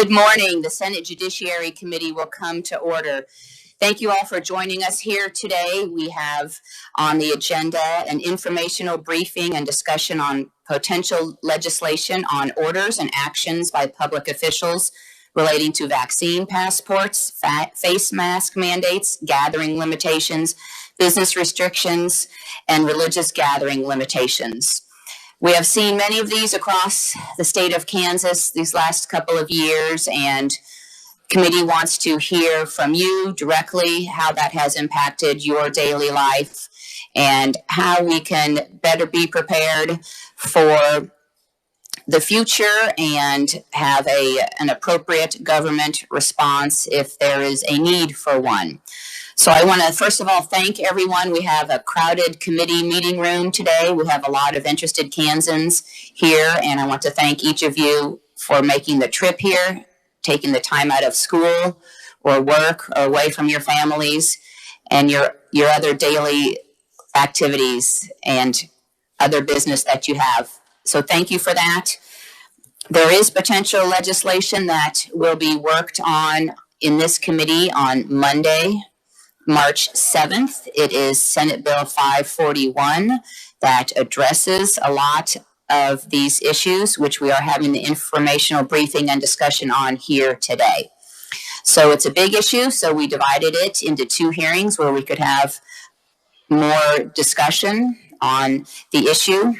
Good morning. The Senate Judiciary Committee will come to order. Thank you all for joining us here today. We have on the agenda an informational briefing and discussion on potential legislation on orders and actions by public officials relating to vaccine passports, face mask mandates, gathering limitations, business restrictions, and religious gathering limitations. We have seen many of these across the state of Kansas these last couple of years, and committee wants to hear from you directly how that has impacted your daily life and how we can better be prepared for the future and have an appropriate government response if there is a need for one. So I want to first of all thank everyone. We have a crowded committee meeting room today. We have a lot of interested Kansans here, and I want to thank each of you for making the trip here, taking the time out of school or work or away from your families and your other daily activities and other business that you have. So thank you for that. There is potential legislation that will be worked on in this committee on Monday, March 7th. It is Senate Bill 541 that addresses a lot of these issues, which we are having the informational briefing and discussion on here today. So it's a big issue, so we divided it into two hearings where we could have more discussion on the issue.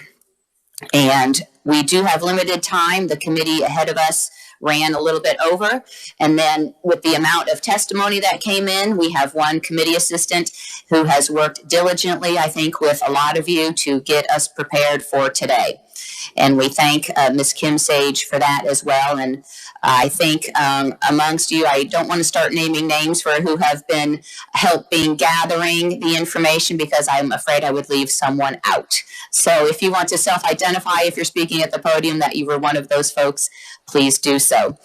And we do have limited time. The committee ahead of us ran a little bit over. And then with the amount of testimony that came in, we have one committee assistant who has worked diligently, I think, with a lot of you to get us prepared for today. And we thank Ms. Kim Sage for that as well. And I think amongst you, I don't want to start naming names for who have been helping gathering the information because I'm afraid I would leave someone out. So if you want to self-identify, if you're speaking at the podium, that you were one of those folks, please do so.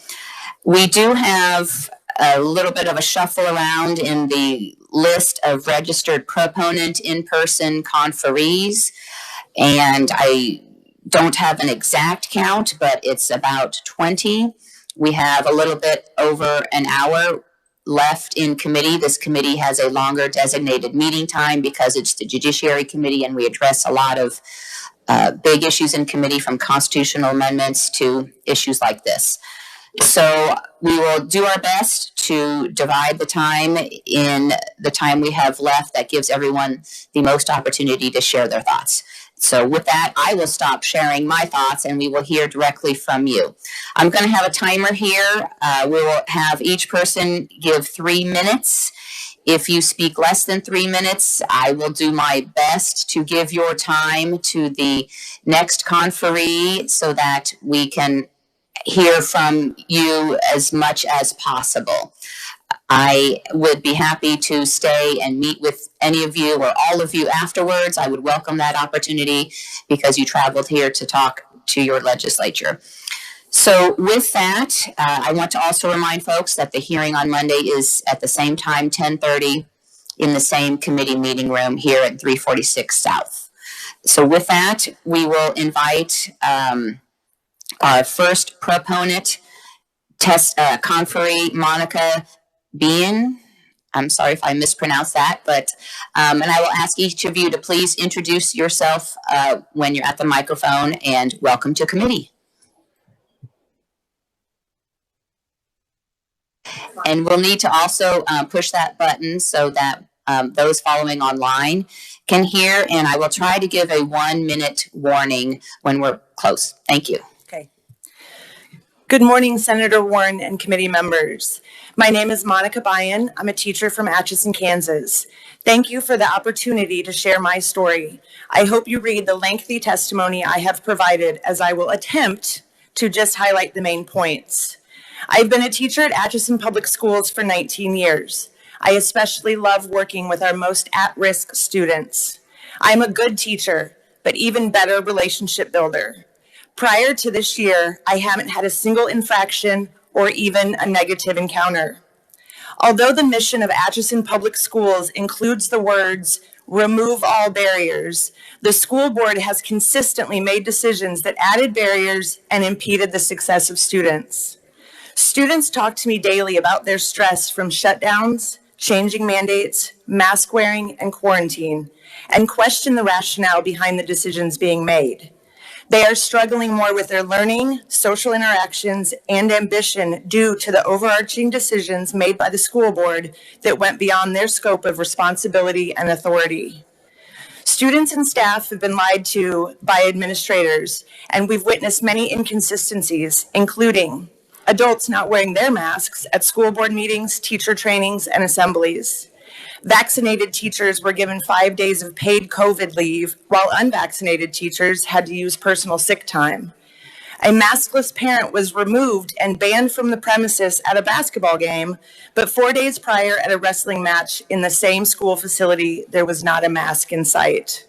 We do have a little bit of a shuffle around in the list of registered proponent in-person conferees, and I don't have an exact count, but it's about 20. We have a little bit over an hour left in committee. This committee has a longer designated meeting time because it's the Judiciary Committee and we address a lot of big issues in committee, from constitutional amendments to issues like this. So we will do our best to divide the time in the time we have left that gives everyone the most opportunity to share their thoughts. So with that, I will stop sharing my thoughts and we will hear directly from you. I'm going to have a timer here. We will have each person give 3 minutes. If you speak less than 3 minutes, I will do my best to give your time to the next conferee so that we can hear from you as much as possible. I would be happy to stay and meet with any of you or all of you afterwards. I would welcome that opportunity because you traveled here to talk to your legislature. So with that, I want to also remind folks that the hearing on Monday is at the same time, 10:30, in the same committee meeting room here at 346 South. So with that, we will invite our first proponent, conferee, Monica Bean. I'm sorry if I mispronounced that, but and I will ask each of you to please introduce yourself when you're at the microphone, and welcome to committee. And we'll need to also push that button so that those following online can hear, and I will try to give a 1-minute warning when we're close. Thank you. Okay. Good morning, Senator Warren and committee members. My name is Monica Bean. I'm a teacher from Atchison, Kansas. Thank you for the opportunity to share my story. I hope you read the lengthy testimony I have provided, as I will attempt to just highlight the main points. I've been a teacher at Atchison Public Schools for 19 years. I especially love working with our most at-risk students. I'm a good teacher, but even better relationship builder. Prior to this year, I haven't had a single infraction or even a negative encounter. Although the mission of Atchison Public Schools includes the words, "remove all barriers," the school board has consistently made decisions that added barriers and impeded the success of students. Students talk to me daily about their stress from shutdowns, changing mandates, mask wearing, and quarantine, and question the rationale behind the decisions being made. They are struggling more with their learning, social interactions, and ambition due to the overarching decisions made by the school board that went beyond their scope of responsibility and authority. Students and staff have been lied to by administrators, and we've witnessed many inconsistencies, including adults not wearing their masks at school board meetings, teacher trainings, and assemblies. Vaccinated teachers were given 5 days of paid COVID leave, while unvaccinated teachers had to use personal sick time. A maskless parent was removed and banned from the premises at a basketball game, but 4 days prior at a wrestling match in the same school facility, there was not a mask in sight.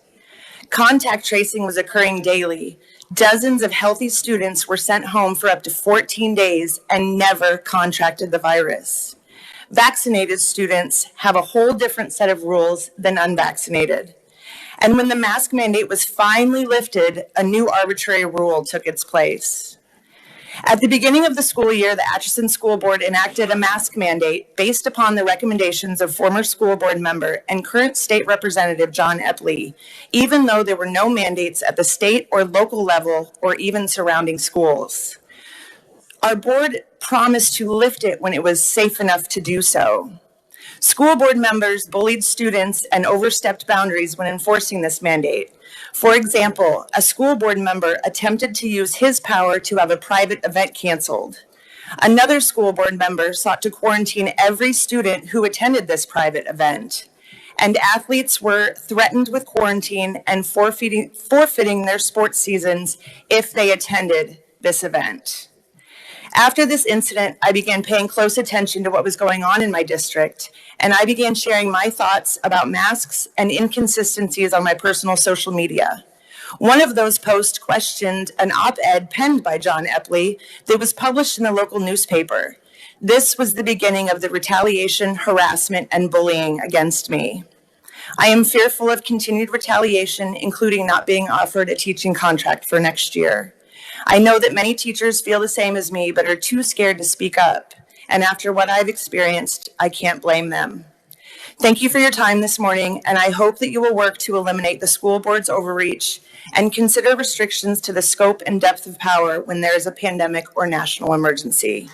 Contact tracing was occurring daily. Dozens of healthy students were sent home for up to 14 days and never contracted the virus. Vaccinated students have a whole different set of rules than unvaccinated. And when the mask mandate was finally lifted, a new arbitrary rule took its place. At the beginning of the school year, the Atchison School Board enacted a mask mandate based upon the recommendations of former school board member and current state representative John Epley, even though there were no mandates at the state or local level or even surrounding schools. Our board promised to lift it when it was safe enough to do so. School board members bullied students and overstepped boundaries when enforcing this mandate. For example, a school board member attempted to use his power to have a private event canceled. Another school board member sought to quarantine every student who attended this private event. And athletes were threatened with quarantine and forfeiting their sports seasons if they attended this event. After this incident, I began paying close attention to what was going on in my district, and I began sharing my thoughts about masks and inconsistencies on my personal social media. One of those posts questioned an op-ed penned by John Epley that was published in the local newspaper. This was the beginning of the retaliation, harassment, and bullying against me. I am fearful of continued retaliation, including not being offered a teaching contract for next year. I know that many teachers feel the same as me, but are too scared to speak up. And after what I've experienced, I can't blame them. Thank you for your time this morning, and I hope that you will work to eliminate the school board's overreach and consider restrictions to the scope and depth of power when there is a pandemic or national emergency.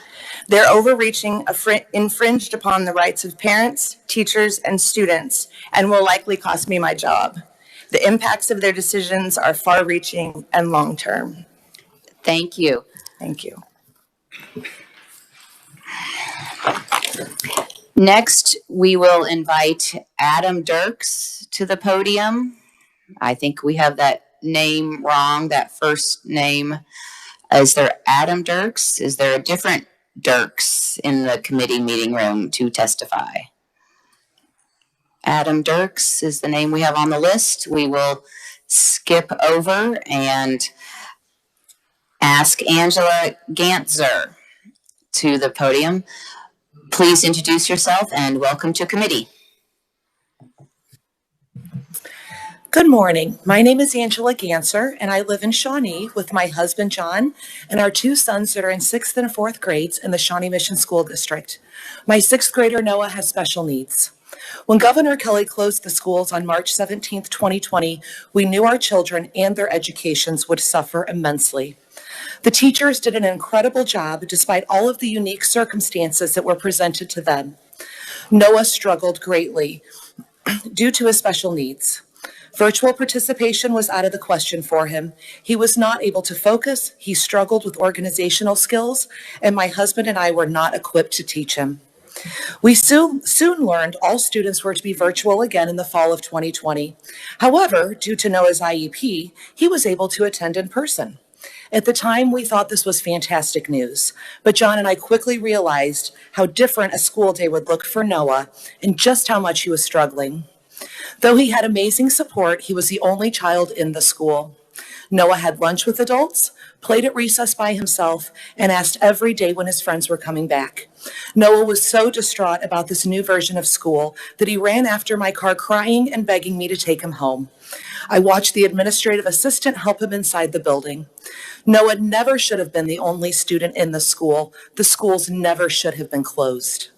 Their overreaching infringed upon the rights of parents, teachers, and students, and will likely cost me my job. The impacts of their decisions are far-reaching and long-term. Thank you. Thank you. Next, we will invite Adam Dirks to the podium. I think we have that name wrong, that first name. Is there Adam Dirks? Is there a different Dirks in the committee meeting room to testify? Adam Dirks is the name we have on the list. We will skip over and ask Angela Gantzer to the podium. Please introduce yourself and welcome to committee. Good morning. My name is Angela Gantzer, and I live in Shawnee with my husband, John, and our two sons that are in 6th and 4th grades in the Shawnee Mission School District. My 6th grader, Noah, has special needs. When Governor Kelly closed the schools on March 17, 2020, we knew our children and their educations would suffer immensely. The teachers did an incredible job despite all of the unique circumstances that were presented to them. Noah struggled greatly due to his special needs. Virtual participation was out of the question for him. He was not able to focus, he struggled with organizational skills, and my husband and I were not equipped to teach him. We soon learned all students were to be virtual again in the fall of 2020. However, due to Noah's IEP, he was able to attend in person. At the time, we thought this was fantastic news, but John and I quickly realized how different a school day would look for Noah and just how much he was struggling. Though he had amazing support, he was the only child in the school. Noah had lunch with adults, played at recess by himself, and asked every day when his friends were coming back. Noah was so distraught about this new version of school that he ran after my car crying and begging me to take him home. I watched the administrative assistant help him inside the building. Noah never should have been the only student in the school. The schools never should have been closed.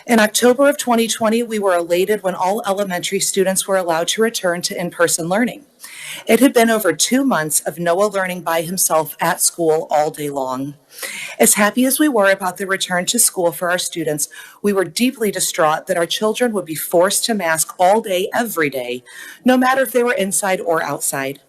In October of 2020, we were elated when all elementary students were allowed to return to in-person learning. It had been over 2 months of Noah learning by himself at school all day long. As happy as we were about the return to school for our students, we were deeply distraught that our children would be forced to mask all day, every day, no matter if they were inside or outside.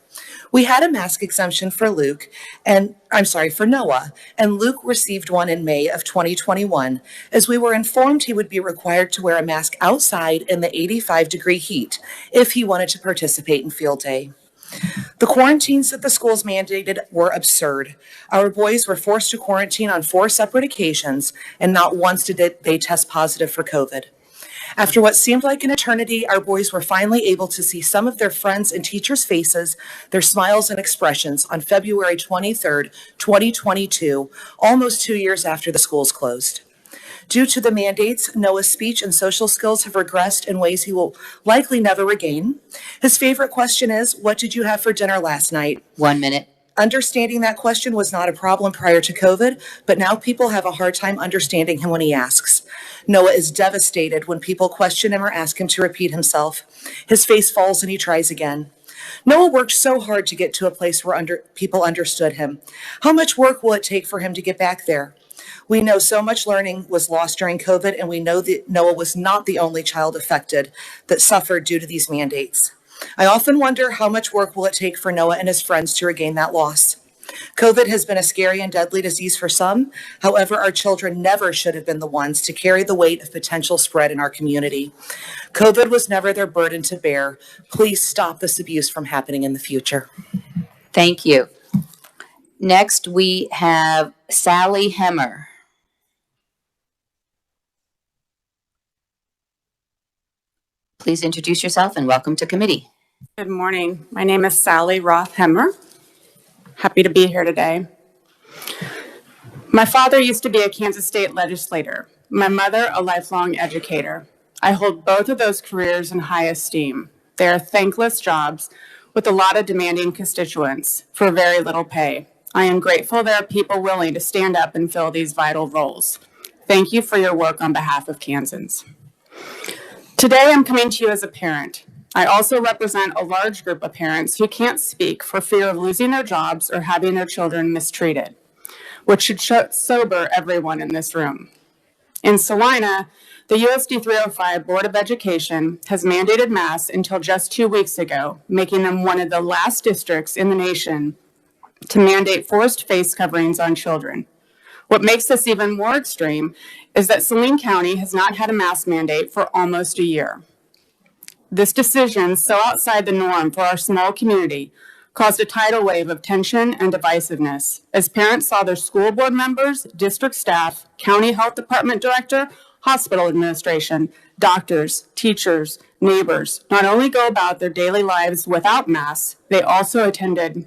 We had a mask exemption for for Noah, and Luke received one in May of 2021, as we were informed he would be required to wear a mask outside in the 85-degree heat if he wanted to participate in field day. The quarantines that the schools mandated were absurd. Our boys were forced to quarantine on 4 separate occasions, and not once did they test positive for COVID. After what seemed like an eternity, our boys were finally able to see some of their friends' and teachers' faces, their smiles and expressions on February 23rd, 2022, almost 2 years after the schools closed. Due to the mandates, Noah's speech and social skills have regressed in ways he will likely never regain. His favorite question is, "What did you have for dinner last night?" 1 minute. Understanding that question was not a problem prior to COVID, but now people have a hard time understanding him when he asks. Noah is devastated when people question him or ask him to repeat himself. His face falls and he tries again. Noah worked so hard to get to a place where people understood him. How much work will it take for him to get back there? We know so much learning was lost during COVID, and we know that Noah was not the only child affected that suffered due to these mandates. I often wonder how much work will it take for Noah and his friends to regain that loss. COVID has been a scary and deadly disease for some. However, our children never should have been the ones to carry the weight of potential spread in our community. COVID was never their burden to bear. Please stop this abuse from happening in the future. Thank you. Next, we have Sally Hemmer. Please introduce yourself and welcome to committee. Good morning. My name is Sally Roth-Hemmer. Happy to be here today. My father used to be a Kansas State legislator. My mother, a lifelong educator. I hold both of those careers in high esteem. They are thankless jobs with a lot of demanding constituents for very little pay. I am grateful there are people willing to stand up and fill these vital roles. Thank you for your work on behalf of Kansans. Today, I'm coming to you as a parent. I also represent a large group of parents who can't speak for fear of losing their jobs or having their children mistreated, which should sober everyone in this room. In Salina, the USD 305 Board of Education has mandated masks until just 2 weeks ago, making them one of the last districts in the nation to mandate forced face coverings on children. What makes this even more extreme is that Saline County has not had a mask mandate for almost a year. This decision, so outside the norm for our small community, caused a tidal wave of tension and divisiveness as parents saw their school board members, district staff, county health department director, hospital administration, doctors, teachers, neighbors not only go about their daily lives without masks, they also attended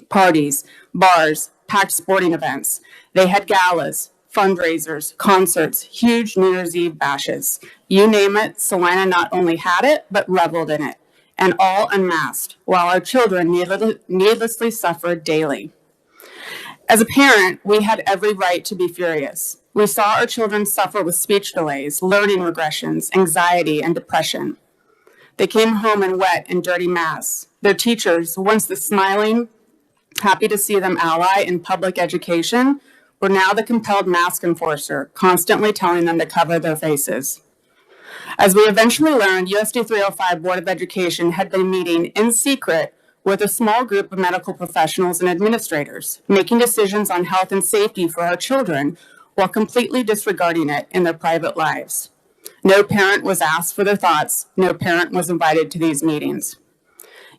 parties, bars, packed sporting events. They had galas, fundraisers, concerts, huge New Year's Eve bashes. You name it, Salina not only had it, but reveled in it, and all unmasked, while our children needlessly suffered daily. As a parent, we had every right to be furious. We saw our children suffer with speech delays, learning regressions, anxiety, and depression. They came home in wet and dirty masks. Their teachers, once the smiling, happy to see them ally in public education, were now the compelled mask enforcer, constantly telling them to cover their faces. As we eventually learned, USD 305 Board of Education had been meeting in secret with a small group of medical professionals and administrators, making decisions on health and safety for our children while completely disregarding it in their private lives. No parent was asked for their thoughts. No parent was invited to these meetings.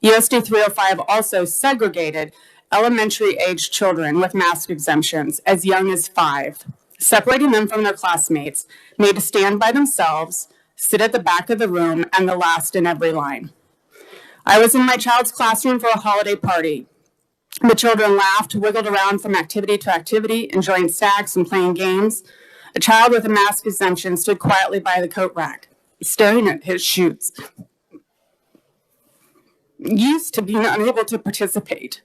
USD 305 also segregated elementary-aged children with mask exemptions as young as 5, separating them from their classmates, made to stand by themselves, sit at the back of the room, and the last in every line. I was in my child's classroom for a holiday party. The children laughed, wiggled around from activity to activity, enjoying snacks and playing games. A child with a mask exemption stood quietly by the coat rack, staring at his shoes, used to being unable to participate.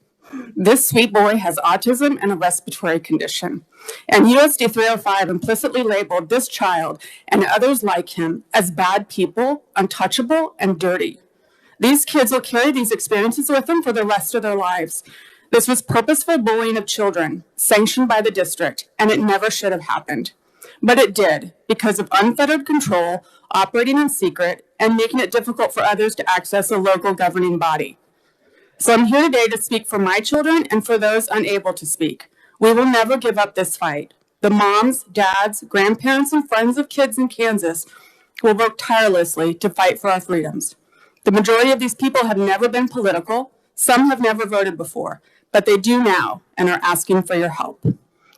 This sweet boy has autism and a respiratory condition, and USD 305 implicitly labeled this child and others like him as bad people, untouchable, and dirty. These kids will carry these experiences with them for the rest of their lives. This was purposeful bullying of children, sanctioned by the district, and it never should have happened. But it did, because of unfettered control, operating in secret, and making it difficult for others to access a local governing body. So I'm here today to speak for my children and for those unable to speak. We will never give up this fight. The moms, dads, grandparents, and friends of kids in Kansas will work tirelessly to fight for our freedoms. The majority of these people have never been political. Some have never voted before, but they do now and are asking for your help.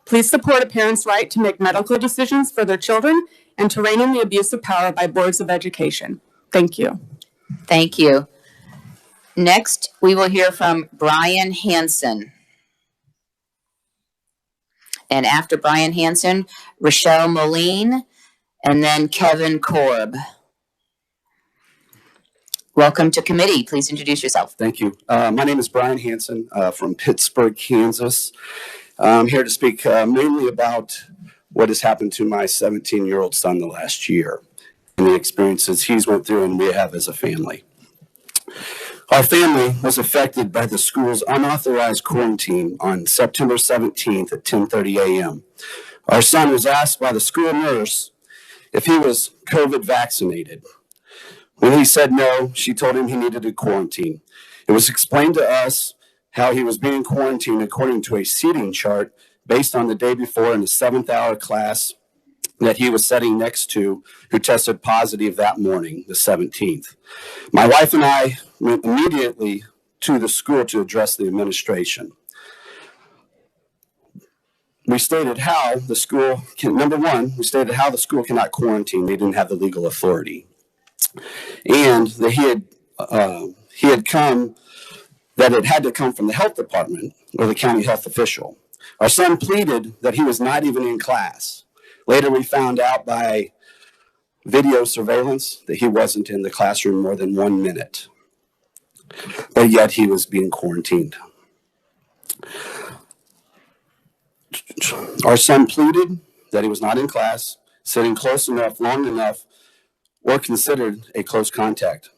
Please support a parent's right to make medical decisions for their children and to rein in the abuse of power by boards of education. Thank you. Thank you. Next, we will hear from Brian Hansen. And after Brian Hansen, Rochelle Moline, and then Kevin Korb. Welcome to committee. Please introduce yourself. Thank you. My name is Brian Hansen from Pittsburgh, Kansas. I'm here to speak mainly about what has happened to my 17-year-old son the last year and the experiences he's went through and we have as a family. Our family was affected by the school's unauthorized quarantine on September 17th at 10:30 a.m. Our son was asked by the school nurse if he was COVID vaccinated. When he said no, she told him he needed a quarantine. It was explained to us how he was being quarantined according to a seating chart based on the day before in the 7th hour class that he was sitting next to, who tested positive that morning, the 17th. My wife and I went immediately to the school to address the administration. We stated how the school can, number one, we stated how the school cannot quarantine. They didn't have the legal authority. And that it had to come from the health department or the county health official. Our son pleaded that he was not even in class. Later, we found out by video surveillance that he wasn't in the classroom more than 1 minute, but yet he was being quarantined. Our son pleaded that he was not in class, sitting close enough, long enough, or considered a close contact.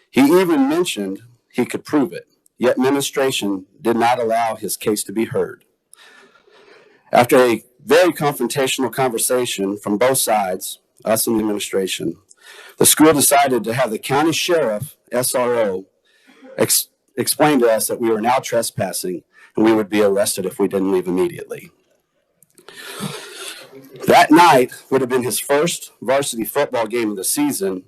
He even mentioned he could prove it, yet administration did not allow his case to be heard. After a very confrontational conversation from both sides, us and the administration, the school decided to have the county sheriff, SRO, explain to us that we were now trespassing and we would be arrested if we didn't leave immediately. That night would have been his first varsity football game of the season,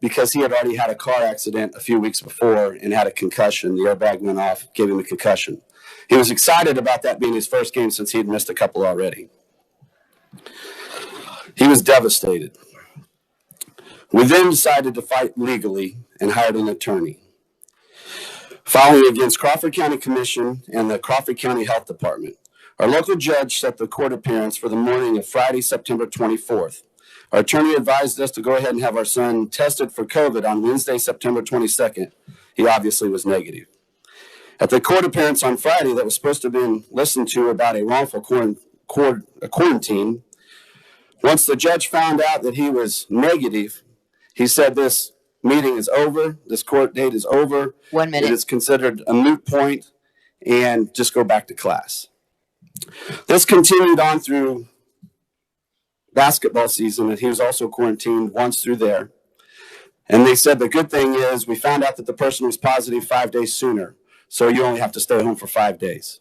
because he had already had a car accident a few weeks before and had a concussion. The airbag went off, gave him a concussion. He was excited about that being his first game since he had missed a couple already. He was devastated. We then decided to fight legally and hired an attorney. Filing against Crawford County Commission and the Crawford County Health Department. Our local judge set the court appearance for the morning of Friday, September 24th. Our attorney advised us to go ahead and have our son tested for COVID on Wednesday, September 22nd. He obviously was negative. At the court appearance on Friday that was supposed to have been listened to about a wrongful quarantine, once the judge found out that he was negative, he said this meeting is over, this court date is over. 1 minute. It is considered a moot point and just go back to class. This continued on through basketball season, and he was also quarantined once through there. And they said the good thing is we found out that the person was positive 5 days sooner, so you only have to stay home for 5 days.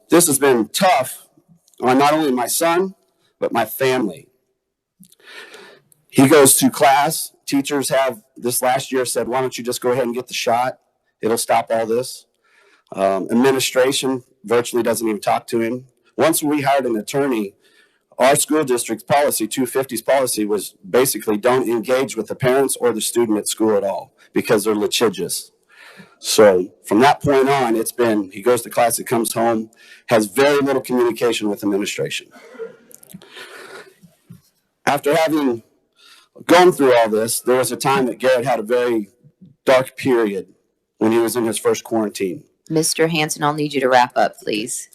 This has been tough on not only my son, but my family. He goes to class. Teachers have this last year said, why don't you just go ahead and get the shot? It'll stop all this. Administration virtually doesn't even talk to him. Once we hired an attorney, our school district's policy, 250's policy, was basically don't engage with the parents or the student at school at all because they're litigious. So from that point on, it's been, he goes to class, he comes home, has very little communication with administration. After having gone through all this, there was a time that Garrett had a very dark period when he was in his first quarantine. Mr. Hansen, I'll need you to wrap up, please.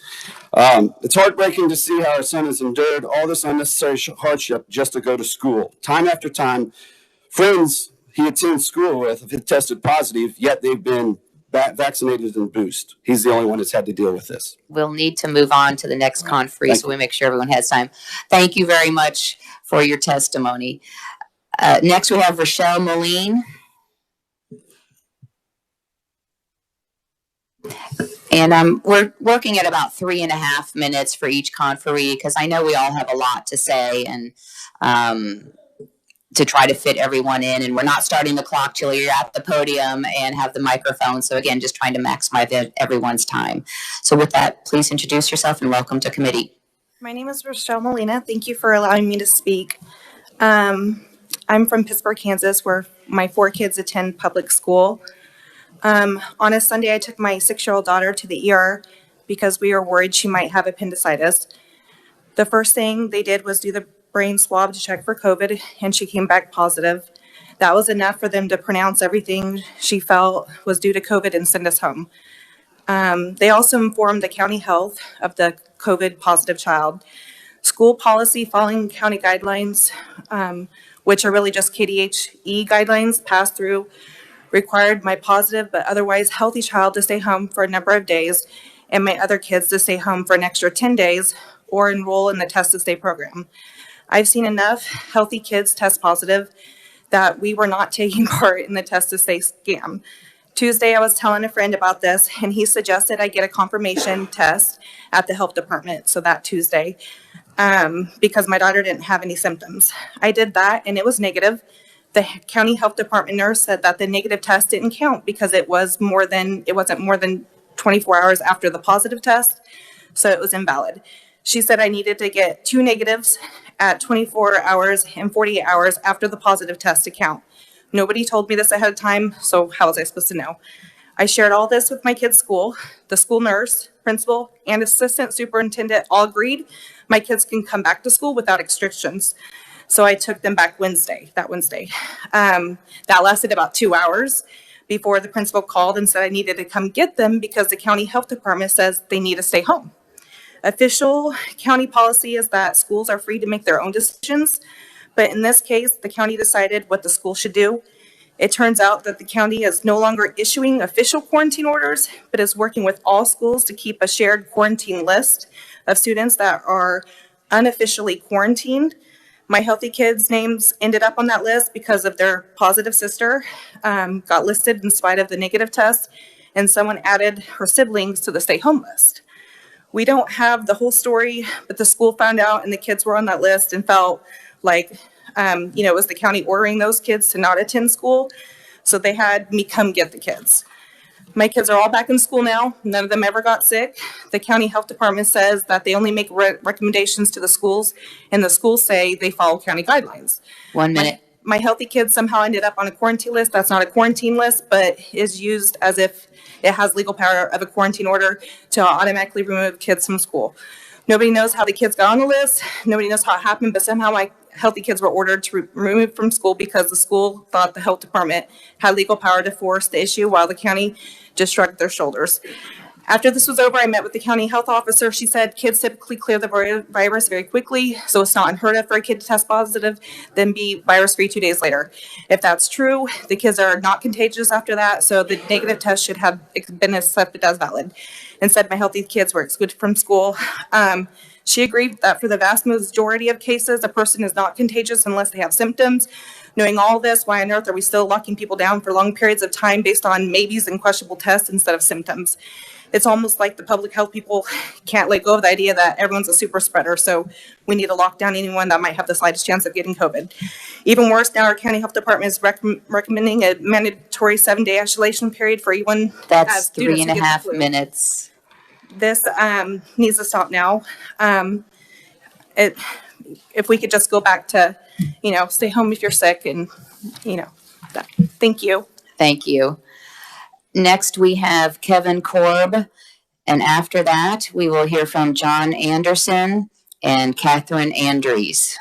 It's heartbreaking to see how our son has endured all this unnecessary hardship just to go to school. Time after time, friends he attends school with have tested positive, yet they've been vaccinated and boosted. He's the only one that's had to deal with this. We'll need to move on to the next conference so we make sure everyone has time. Thank you very much for your testimony. Next, we have Rochelle Moline. And we're working at about 3.5 minutes for each conferee because I know we all have a lot to say and to try to fit everyone in. And we're not starting the clock till you're at the podium and have the microphone. So again, just trying to maximize everyone's time. So with that, please introduce yourself and welcome to committee. My name is Rochelle Molina. Thank you for allowing me to speak. I'm from Pittsburgh, Kansas, where my 4 kids attend public school. On a Sunday, I took my 6-year-old daughter to the ER because we were worried she might have appendicitis. The first thing they did was do the brain swab to check for COVID, and she came back positive. That was enough for them to pronounce everything she felt was due to COVID and send us home. They also informed the county health of the COVID positive child. School policy following county guidelines, which are really just KDHE guidelines passed through, required my positive but otherwise healthy child to stay home for a number of days and my other kids to stay home for an extra 10 days or enroll in the Test to Stay program. I've seen enough healthy kids test positive that we were not taking part in the Test to Stay scam. Tuesday, I was telling a friend about this, and he suggested I get a confirmation test at the health department, so that Tuesday, because my daughter didn't have any symptoms. I did that, and it was negative. The county health department nurse said that the negative test didn't count because it wasn't more than 24 hours after the positive test, so it was invalid. She said I needed to get 2 negatives at 24 hours and 48 hours after the positive test to count. Nobody told me this ahead of time, so how was I supposed to know? I shared all this with my kids' school. The school nurse, principal, and assistant superintendent all agreed my kids can come back to school without restrictions. So I took them back that Wednesday. That lasted about 2 hours before the principal called and said I needed to come get them because the county health department says they need to stay home. Official county policy is that schools are free to make their own decisions, but in this case, the county decided what the school should do. It turns out that the county is no longer issuing official quarantine orders, but is working with all schools to keep a shared quarantine list of students that are unofficially quarantined. My healthy kids' names ended up on that list because of their positive sister, got listed in spite of the negative test, and someone added her siblings to the stay home list. We don't have the whole story, but the school found out and the kids were on that list and felt like, it was the county ordering those kids to not attend school. So they had me come get the kids. My kids are all back in school now. None of them ever got sick. The county health department says that they only make recommendations to the schools, and the schools say they follow county guidelines. 1 minute. My healthy kids somehow ended up on a quarantine list. That's not a quarantine list, but is used as if it has legal power of a quarantine order to automatically remove kids from school. Nobody knows how the kids got on the list. Nobody knows how it happened, but somehow my healthy kids were ordered to remove from school because the school thought the health department had legal power to force the issue while the county just shrugged their shoulders. After this was over, I met with the county health officer. She said kids typically clear the virus very quickly, so it's not unheard of for a kid to test positive, then be virus-free 2 days later. If that's true, the kids are not contagious after that, so the negative test should have been accepted as valid. Instead, my healthy kids were excluded from school. She agreed that for the vast majority of cases, a person is not contagious unless they have symptoms. Knowing all this, why on earth are we still locking people down for long periods of time based on maybes and questionable tests instead of symptoms? It's almost like the public health people can't let go of the idea that everyone's a super spreader, so we need to lock down anyone that might have the slightest chance of getting COVID. Even worse, now our county health department is recommending a mandatory 7-day isolation period for anyone. That's 3.5 minutes. This needs to stop now. If we could just go back to, stay home if you're sick and, that. Thank you. Thank you. Next, we have Kevin Korb, and after that, we will hear from John Anderson and Catherine Andrews.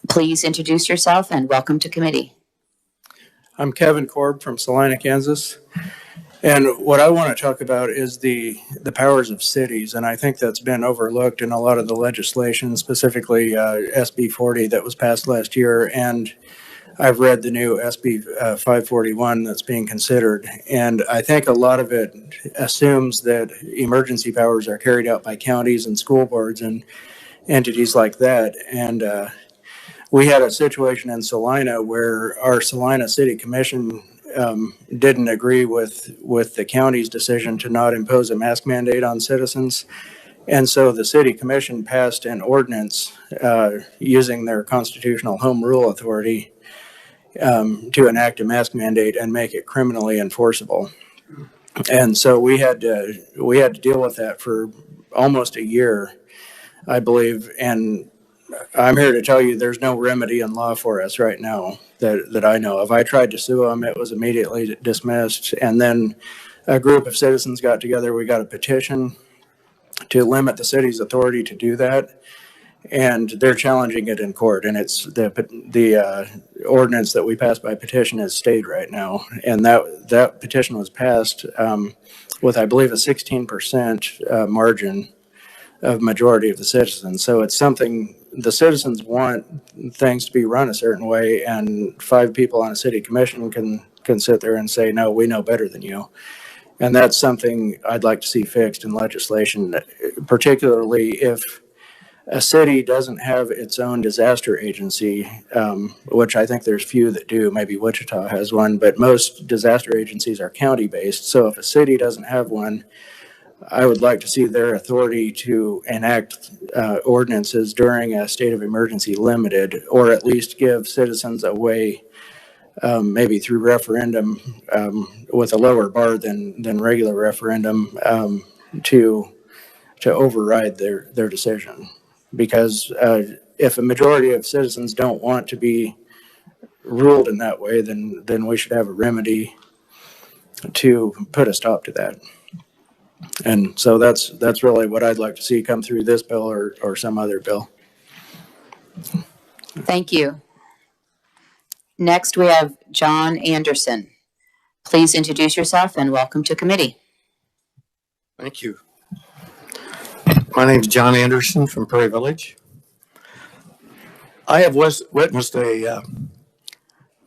Please introduce yourself and welcome to committee. I'm Kevin Korb from Salina, Kansas. And what I want to talk about is the powers of cities. And I think that's been overlooked in a lot of the legislation, specifically SB 40 that was passed last year. And I've read the new SB 541 that's being considered. And I think a lot of it assumes that emergency powers are carried out by counties and school boards and entities like that. And we had a situation in Salina where our Salina City Commission didn't agree with the county's decision to not impose a mask mandate on citizens. And so the city commission passed an ordinance using their constitutional home rule authority to enact a mask mandate and make it criminally enforceable. And so we had to deal with that for almost a year, I believe. And I'm here to tell you there's no remedy in law for us right now that I know of. I tried to sue them. It was immediately dismissed. And then a group of citizens got together. We got a petition to limit the city's authority to do that. And they're challenging it in court. And it's the ordinance that we passed by petition has stayed right now. And that petition was passed with, I believe, a 16% margin of majority of the citizens. So it's something the citizens want things to be run a certain way, and 5 people on a city commission can sit there and say, no, we know better than you. And that's something I'd like to see fixed in legislation, particularly if a city doesn't have its own disaster agency, which I think there's few that do. Maybe Wichita has one, but most disaster agencies are county-based. So if a city doesn't have one, I would like to see their authority to enact ordinances during a state of emergency limited, or at least give citizens a way, maybe through referendum with a lower bar than regular referendum, to override their decision. Because if a majority of citizens don't want to be ruled in that way, then we should have a remedy to put a stop to that. And so that's really what I'd like to see come through this bill or some other bill. Thank you. Next, we have John Anderson. Please introduce yourself and welcome to committee. Thank you. My name is John Anderson from Prairie Village. I have witnessed a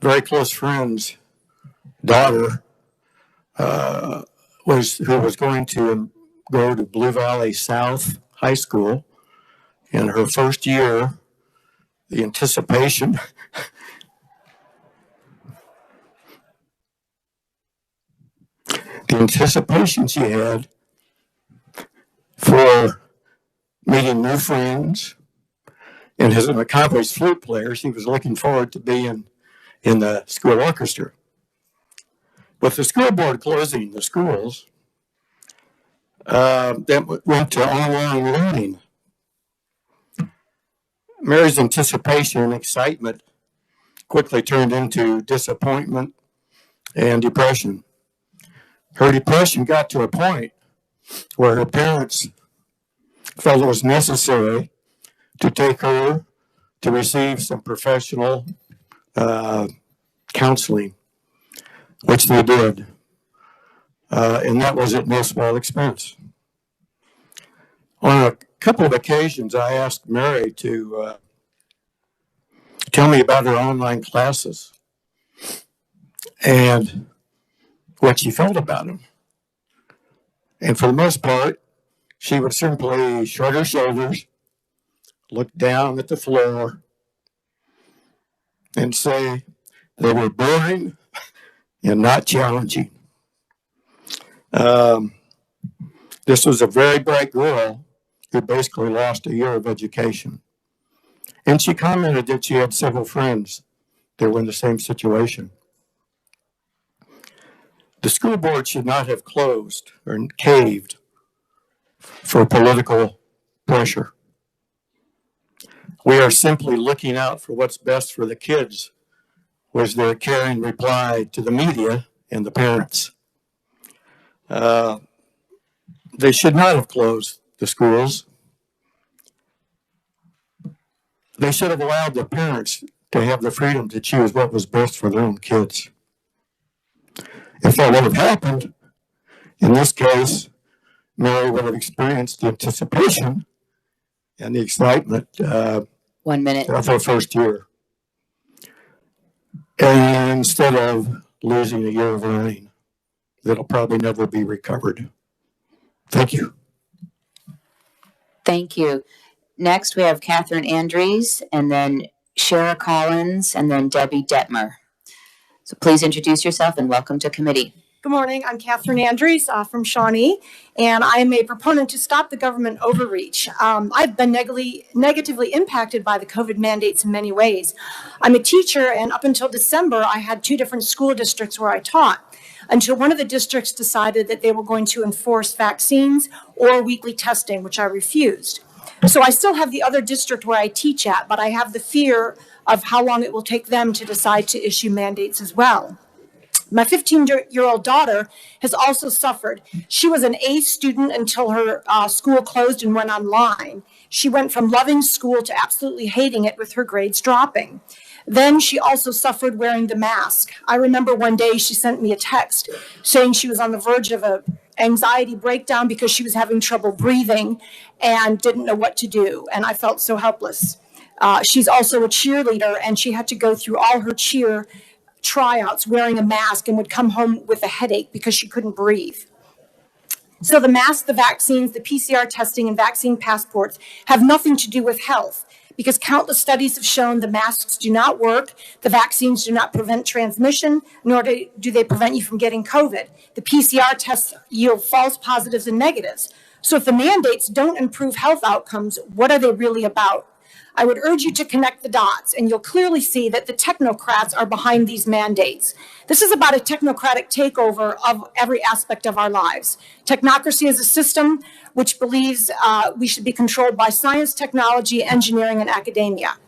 very close friend's daughter who was going to go to Blue Valley South High School. In her first year, the anticipation she had for meeting new friends, and as an accomplished flute player, she was looking forward to being in the school orchestra. With the school board closing the schools, that went to online learning. Mary's anticipation and excitement quickly turned into disappointment and depression. Her depression got to a point where her parents felt it was necessary to take her to receive some professional counseling, which they did. And that was at no small expense. On a couple of occasions, I asked Mary to tell me about her online classes and what she felt about them. And for the most part, she would simply shrug her shoulders, look down at the floor, and say they were boring and not challenging. This was a very bright girl who basically lost a year of education. And she commented that she had several friends that were in the same situation. The school board should not have closed or caved for political pressure. We are simply looking out for what's best for the kids was their caring reply to the media and the parents. They should not have closed the schools. They should have allowed the parents to have the freedom to choose what was best for their own kids. If that would have happened, in this case, Mary would have experienced the anticipation and the excitement 1 minute. of her first year, and instead of losing a year of learning that'll probably never be recovered. Thank you. Thank you. Next, we have Catherine Andrews, and then Shara Collins, and then Debbie Detmer. So please introduce yourself and welcome to committee. Good morning. I'm Catherine Andrews from Shawnee, and I am a proponent to stop the government overreach. I've been negatively impacted by the COVID mandates in many ways. I'm a teacher, and up until December, I had 2 different school districts where I taught, until one of the districts decided that they were going to enforce vaccines or weekly testing, which I refused. So I still have the other district where I teach at, but I have the fear of how long it will take them to decide to issue mandates as well. My 15-year-old daughter has also suffered. She was an A student until her school closed and went online. She went from loving school to absolutely hating it with her grades dropping. Then she also suffered wearing the mask. I remember one day she sent me a text saying she was on the verge of an anxiety breakdown because she was having trouble breathing and didn't know what to do. And I felt so helpless. She's also a cheerleader, and she had to go through all her cheer tryouts wearing a mask and would come home with a headache because she couldn't breathe. So the mask, the vaccines, the PCR testing, and vaccine passports have nothing to do with health, because countless studies have shown the masks do not work, the vaccines do not prevent transmission, nor do they prevent you from getting COVID. The PCR tests yield false positives and negatives. So if the mandates don't improve health outcomes, what are they really about? I would urge you to connect the dots, and you'll clearly see that the technocrats are behind these mandates. This is about a technocratic takeover of every aspect of our lives. Technocracy is a system which believes we should be controlled by science, technology, engineering, and academia.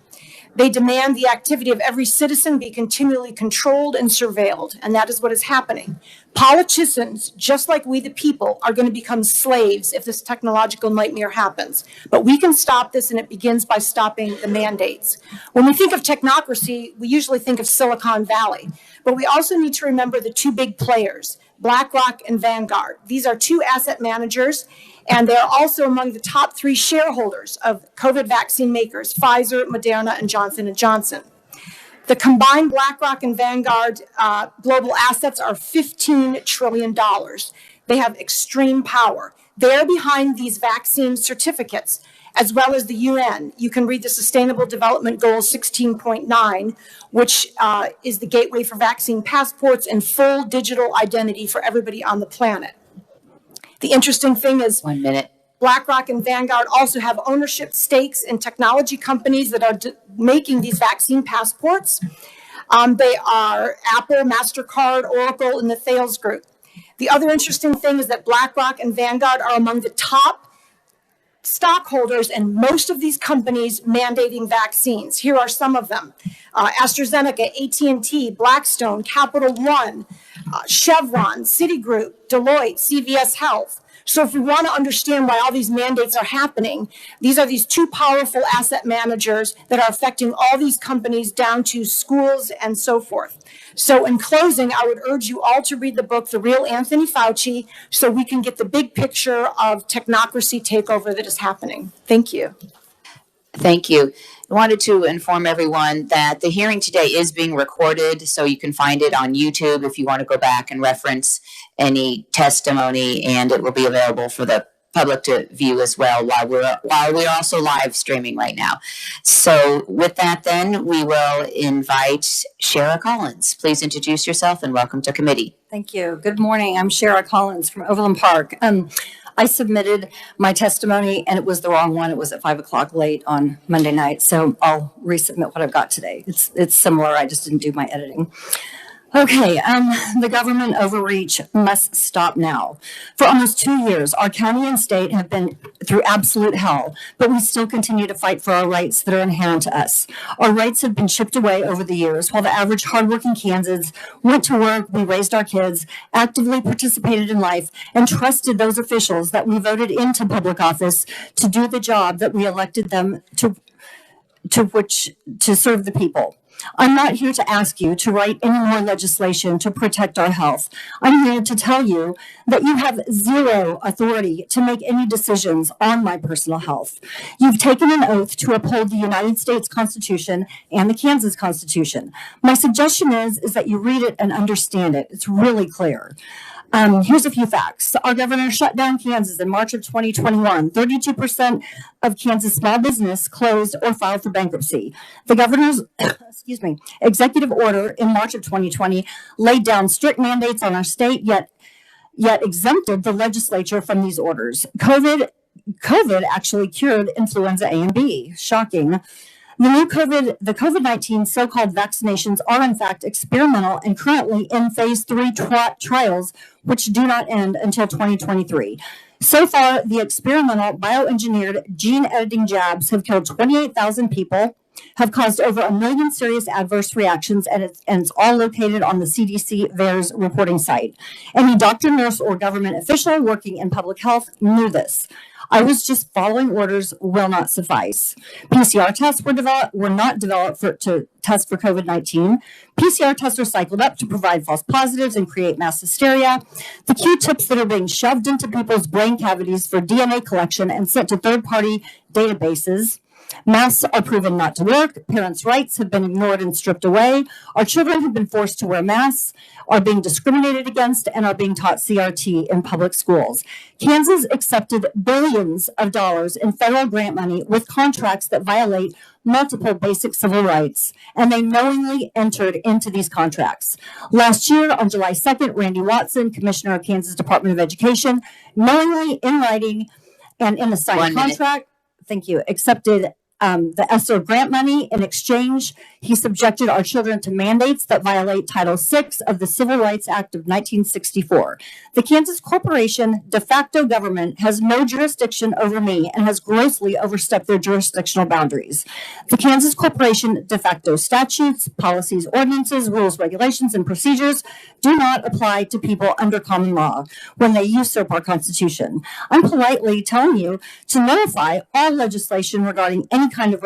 They demand the activity of every citizen be continually controlled and surveilled, and that is what is happening. Politicians, just like we the people, are going to become slaves if this technological nightmare happens. But we can stop this, and it begins by stopping the mandates. When we think of technocracy, we usually think of Silicon Valley, but we also need to remember the 2 big players, BlackRock and Vanguard. These are 2 asset managers, and they're also among the top 3 shareholders of COVID vaccine makers, Pfizer, Moderna, and Johnson & Johnson. The combined BlackRock and Vanguard global assets are $15 trillion. They have extreme power. They're behind these vaccine certificates, as well as the UN. You can read the Sustainable Development Goal 16.9, which is the gateway for vaccine passports and full digital identity for everybody on the planet. The interesting thing is 1 minute. BlackRock and Vanguard also have ownership stakes in technology companies that are making these vaccine passports. They are Apple, MasterCard, Oracle, and the Thales Group. The other interesting thing is that BlackRock and Vanguard are among the top stockholders in most of these companies mandating vaccines. Here are some of them: AstraZeneca, AT&T, Blackstone, Capital One, Chevron, Citigroup, Deloitte, CVS Health. So if we want to understand why all these mandates are happening, these are these 2 powerful asset managers that are affecting all these companies down to schools and so forth. So in closing, I would urge you all to read the book, The Real Anthony Fauci, so we can get the big picture of technocracy takeover that is happening. Thank you. Thank you. I wanted to inform everyone that the hearing today is being recorded, so you can find it on YouTube if you want to go back and reference any testimony, and it will be available for the public to view as well while we're also live streaming right now. So with that, then we will invite Shara Collins. Please introduce yourself and welcome to committee. Thank you. Good morning. I'm Shara Collins from Overland Park. I submitted my testimony and it was the wrong one. It was at 5 o'clock late on Monday night. So I'll resubmit what I've got today. It's similar. I just didn't do my editing. Okay, the government overreach must stop now. For almost 2 years, our county and state have been through absolute hell, but we still continue to fight for our rights that are inherent to us. Our rights have been chipped away over the years, while the average hardworking Kansas went to work, we raised our kids, actively participated in life, and trusted those officials that we voted into public office to do the job that we elected them to serve the people. I'm not here to ask you to write any more legislation to protect our health. I'm here to tell you that you have zero authority to make any decisions on my personal health. You've taken an oath to uphold the United States Constitution and the Kansas Constitution. My suggestion is that you read it and understand it. It's really clear. Here's a few facts. Our governor shut down Kansas in March of 2021. 32% of Kansas small business closed or filed for bankruptcy. The governor's executive order in March of 2020 laid down strict mandates on our state, yet exempted the legislature from these orders. COVID actually cured influenza A and B. Shocking. The COVID-19 so-called vaccinations are in fact experimental and currently in phase 3 trials, which do not end until 2023. So far, the experimental bioengineered gene editing jabs have killed 28,000 people, have caused over 1 million serious adverse reactions, and it's all located on the CDC VAERS reporting site. Any doctor, nurse, or government official working in public health knew this. I was just following orders will not suffice. PCR tests were not developed to test for COVID-19. PCR tests are cycled up to provide false positives and create mass hysteria. The Q-tips that are being shoved into people's brain cavities for DNA collection and sent to third-party databases. Masks are proven not to work. Parents' rights have been ignored and stripped away. Our children have been forced to wear masks, are being discriminated against, and are being taught CRT in public schools. Kansas accepted billions of dollars in federal grant money with contracts that violate multiple basic civil rights, and they knowingly entered into these contracts. Last year, on July 2nd, Randy Watson, Commissioner of Kansas Department of Education, knowingly in writing and in the signed contract, accepted the ESSER grant money. In exchange, he subjected our children to mandates that violate Title VI of the Civil Rights Act of 1964. The Kansas Corporation de facto government has no jurisdiction over me and has grossly overstepped their jurisdictional boundaries. The Kansas Corporation de facto statutes, policies, ordinances, rules, regulations, and procedures do not apply to people under common law when they usurp our Constitution. I'm politely telling you to notify all legislation regarding any kind of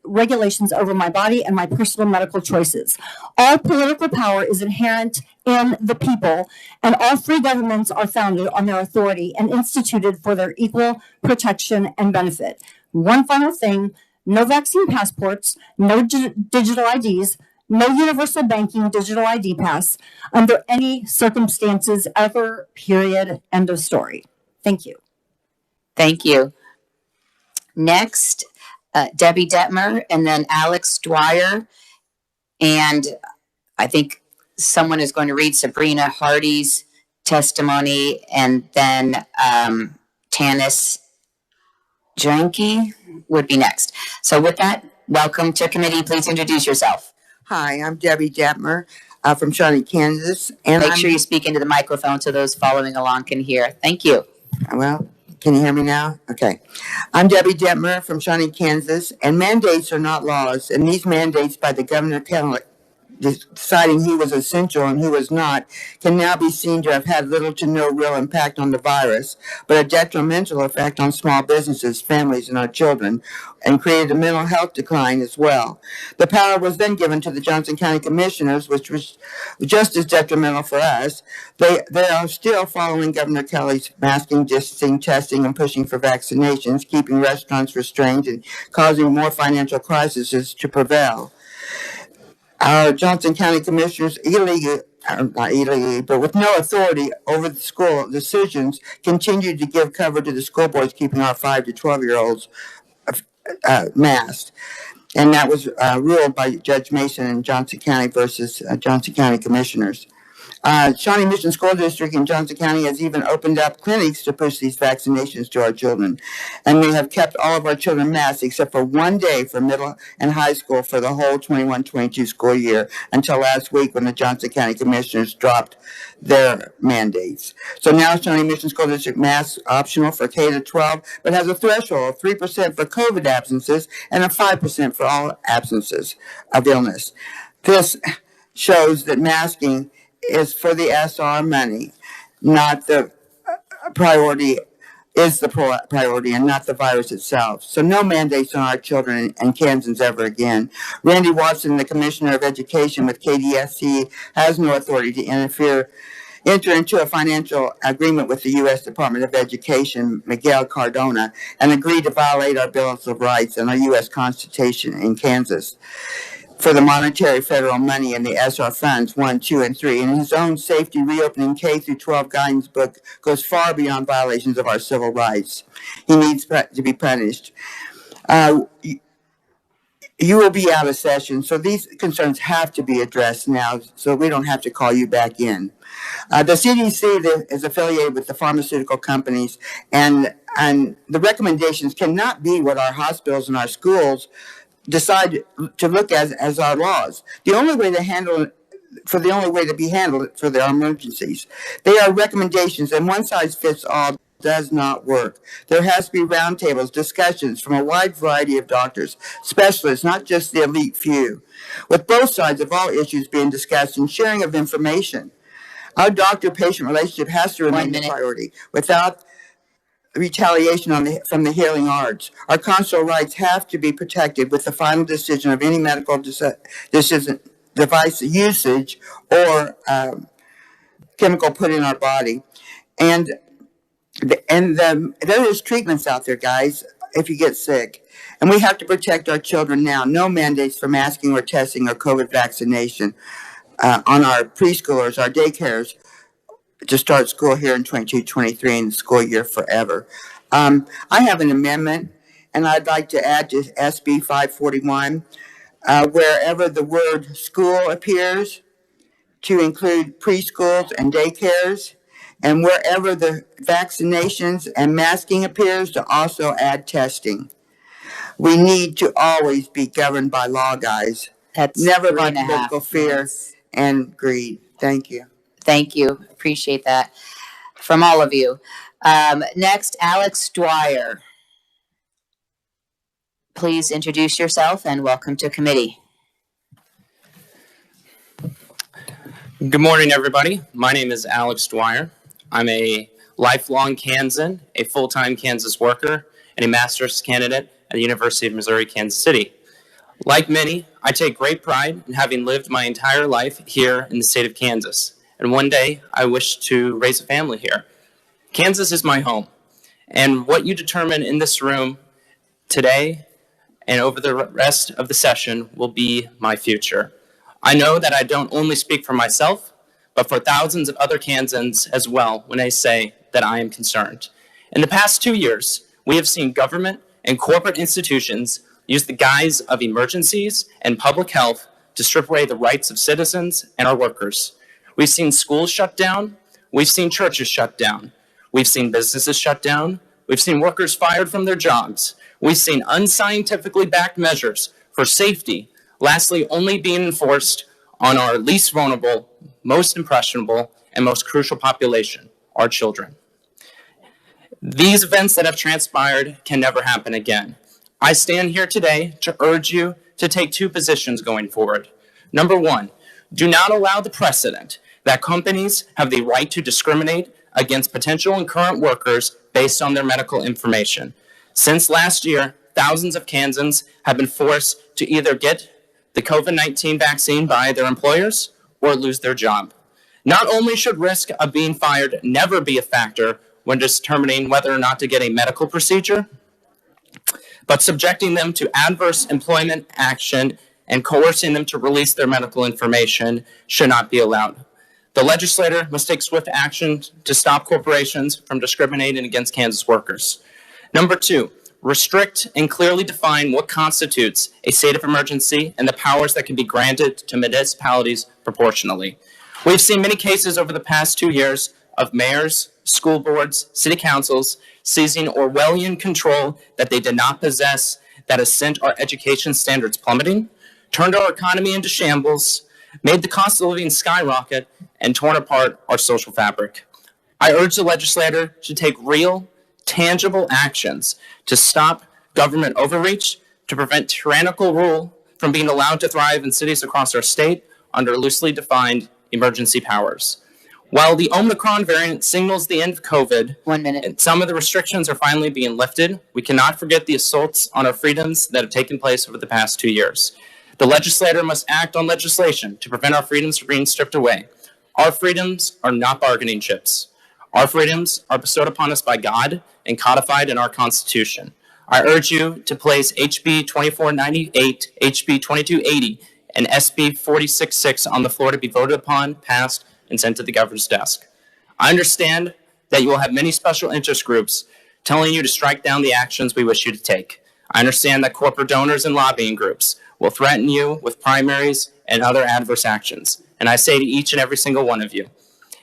regulations over my body and my personal medical choices. All political power is inherent in the people, and all free governments are founded on their authority and instituted for their equal protection and benefit. One final thing, no vaccine passports, no digital IDs, no universal banking digital ID pass under any circumstances ever, period, end of story. Thank you. Thank you. Next, Debbie Detmer, and then Alex Dwyer. And I think someone is going to read Sabrina Hardy's testimony, and then Tanis Janke would be next. So with that, welcome to committee. Please introduce yourself. Hi, I'm Debbie Detmer from Shawnee, Kansas. And Make sure you speak into the microphone so those following along can hear. Thank you. Well, can you hear me now? Okay. I'm Debbie Detmer from Shawnee, Kansas, and mandates are not laws, and these mandates by the governor deciding who was essential and who was not can now be seen to have had little to no real impact on the virus, but a detrimental effect on small businesses, families, and our children, and created a mental health decline as well. The power was then given to the Johnson County Commissioners, which was just as detrimental for us. They are still following Governor Kelly's masking, distancing, testing, and pushing for vaccinations, keeping restaurants restrained and causing more financial crises to prevail. Our Johnson County Commissioners, not illegally, but with no authority over the school decisions, continued to give cover to the school boards, keeping our 5 to 12-year-olds masked. And that was ruled by Judge Mason in Johnson County versus Johnson County Commissioners. Shawnee Mission School District in Johnson County has even opened up clinics to push these vaccinations to our children. And we have kept all of our children masked except for one day for middle and high school for the whole 21-22 school year until last week when the Johnson County Commissioners dropped their mandates. So now Shawnee Mission School District masks optional for K-12, but has a threshold of 3% for COVID absences and a 5% for all absences of illness. This shows that masking is for the SR money, not the priority, is the priority and not the virus itself. So no mandates on our children and Kansans ever again. Randy Watson, the Commissioner of Education with KDSC, has no authority to enter into a financial agreement with the U.S. Department of Education, Miguel Cardona, and agree to violate our Bills of Rights and our U.S. Constitution in Kansas for the monetary federal money in the SR funds 1, 2, and 3. And his own safety reopening K-12 guidance book goes far beyond violations of our civil rights. He needs to be punished. You will be out of session, so these concerns have to be addressed now so we don't have to call you back in. The CDC is affiliated with the pharmaceutical companies, and the recommendations cannot be what our hospitals and our schools decide to look at as our laws. The only way to handle it, the only way to be handled for their emergencies. They are recommendations, and one size fits all does not work. There has to be roundtables, discussions from a wide variety of doctors, specialists, not just the elite few, with both sides of all issues being discussed and sharing of information. Our doctor-patient relationship has to remain the priority without retaliation from the healing arts. Our constitutional rights have to be protected with the final decision of any medical device usage or chemical put in our body. And there is treatments out there, guys, if you get sick. And we have to protect our children now. No mandates for masking or testing or COVID vaccination on our preschoolers, our daycares, to start school here in 22-23 and the school year forever. I have an amendment, and I'd like to add to SB 541, wherever the word school appears, to include preschools and daycares, and wherever the vaccinations and masking appears, to also add testing. We need to always be governed by law, guys. That's never by political fear and greed. Thank you. Thank you. Appreciate that from all of you. Next, Alex Dwyer. Please introduce yourself and welcome to committee. Good morning, everybody. My name is Alex Dwyer. I'm a lifelong Kansan, a full-time Kansas worker, and a master's candidate at the University of Missouri, Kansas City. Like many, I take great pride in having lived my entire life here in the state of Kansas. And one day, I wish to raise a family here. Kansas is my home. And what you determine in this room today and over the rest of the session will be my future. I know that I don't only speak for myself, but for thousands of other Kansans as well when I say that I am concerned. In the past 2 years, we have seen government and corporate institutions use the guise of emergencies and public health to strip away the rights of citizens and our workers. We've seen schools shut down. We've seen churches shut down. We've seen businesses shut down. We've seen workers fired from their jobs. We've seen unscientifically backed measures for safety, lastly, only being enforced on our least vulnerable, most impressionable, and most crucial population, our children. These events that have transpired can never happen again. I stand here today to urge you to take two positions going forward. Number one, do not allow the precedent that companies have the right to discriminate against potential and current workers based on their medical information. Since last year, thousands of Kansans have been forced to either get the COVID-19 vaccine by their employers or lose their job. Not only should risk of being fired never be a factor when determining whether or not to get a medical procedure, but subjecting them to adverse employment action and coercing them to release their medical information should not be allowed. The legislature must take swift action to stop corporations from discriminating against Kansas workers. Number two, restrict and clearly define what constitutes a state of emergency and the powers that can be granted to municipalities proportionally. We've seen many cases over the past 2 years of mayors, school boards, city councils seizing Orwellian control that they did not possess, that has sent our education standards plummeting, turned our economy into shambles, made the cost of living skyrocket, and torn apart our social fabric. I urge the legislature to take real, tangible actions to stop government overreach, to prevent tyrannical rule from being allowed to thrive in cities across our state under loosely defined emergency powers. While the Omicron variant signals the end of COVID, 1 minute. and some of the restrictions are finally being lifted, we cannot forget the assaults on our freedoms that have taken place over the past 2 years. The legislator must act on legislation to prevent our freedoms from being stripped away. Our freedoms are not bargaining chips. Our freedoms are bestowed upon us by God and codified in our Constitution. I urge you to place HB 2498, HB 2280, and SB 466 on the floor to be voted upon, passed, and sent to the governor's desk. I understand that you will have many special interest groups telling you to strike down the actions we wish you to take. I understand that corporate donors and lobbying groups will threaten you with primaries and other adverse actions. And I say to each and every single one of you,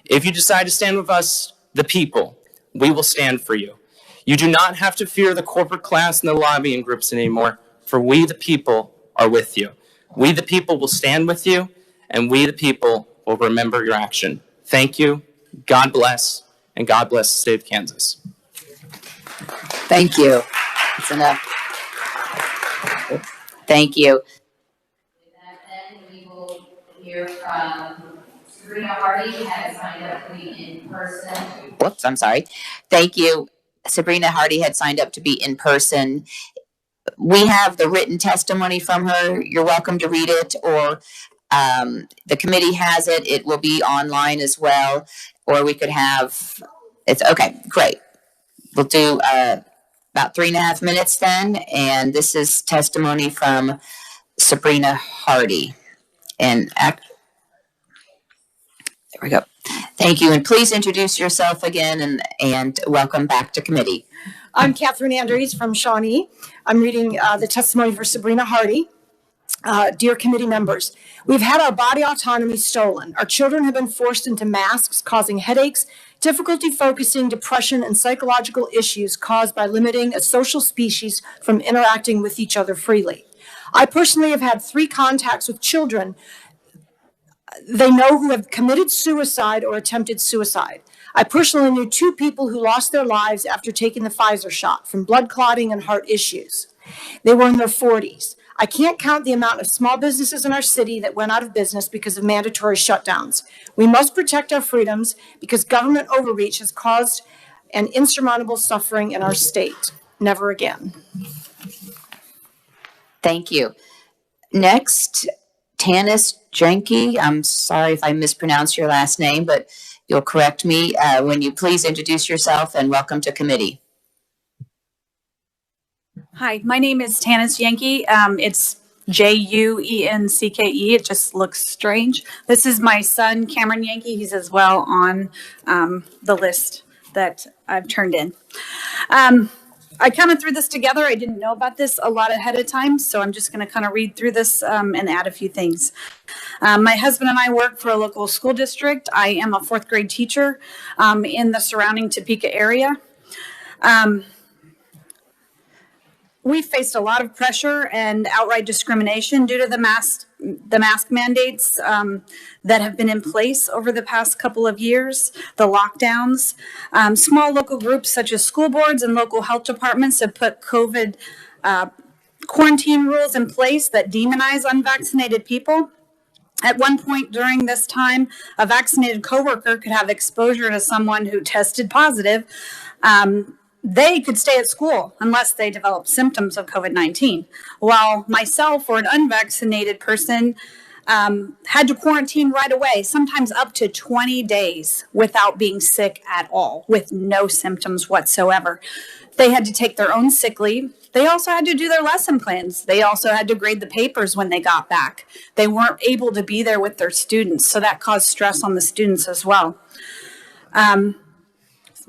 if you decide to stand with us, the people, we will stand for you. You do not have to fear the corporate class and the lobbying groups anymore, for we, the people, are with you. We, the people, will stand with you, and we, the people, will remember your action. Thank you. God bless, and God bless the state of Kansas. Thank you. That's enough. Thank you. With that, then we will hear from Sabrina Hardy, who has signed up to be in person. Whoops, I'm sorry. Thank you. Sabrina Hardy had signed up to be in person. We have the written testimony from her. You're welcome to read it, or the committee has it. It will be online as well, or we could have, it's okay, great. We'll do about 3.5 minutes then, and this is testimony from Sabrina Hardy. And there we go. Thank you, and please introduce yourself again, and welcome back to committee. I'm Catherine Andrews from Shawnee. I'm reading the testimony for Sabrina Hardy. Dear committee members, we've had our body autonomy stolen. Our children have been forced into masks, causing headaches, difficulty focusing, depression, and psychological issues caused by limiting a social species from interacting with each other freely. I personally have had 3 contacts with children they know who have committed suicide or attempted suicide. I personally knew 2 people who lost their lives after taking the Pfizer shot from blood clotting and heart issues. They were in their 40s. I can't count the amount of small businesses in our city that went out of business because of mandatory shutdowns. We must protect our freedoms because government overreach has caused an insurmountable suffering in our state. Never again. Thank you. Next, Tanis Jenke. I'm sorry if I mispronounced your last name, but you'll correct me. When you please introduce yourself, and welcome to committee. Hi, my name is Tanis Jenke. It's Juencke. It just looks strange. This is my son, Cameron Jenke. He's as well on the list that I've turned in. I kind of threw this together. I didn't know about this a lot ahead of time, so I'm just going to kind of read through this and add a few things. My husband and I work for a local school district. I am a 4th grade teacher in the surrounding Topeka area. We've faced a lot of pressure and outright discrimination due to the mask mandates that have been in place over the past couple of years, the lockdowns. Small local groups such as school boards and local health departments have put COVID quarantine rules in place that demonize unvaccinated people. At one point during this time, a vaccinated coworker could have exposure to someone who tested positive. They could stay at school unless they developed symptoms of COVID-19, while myself or an unvaccinated person had to quarantine right away, sometimes up to 20 days without being sick at all, with no symptoms whatsoever. They had to take their own sick leave. They also had to do their lesson plans. They also had to grade the papers when they got back. They weren't able to be there with their students, so that caused stress on the students as well.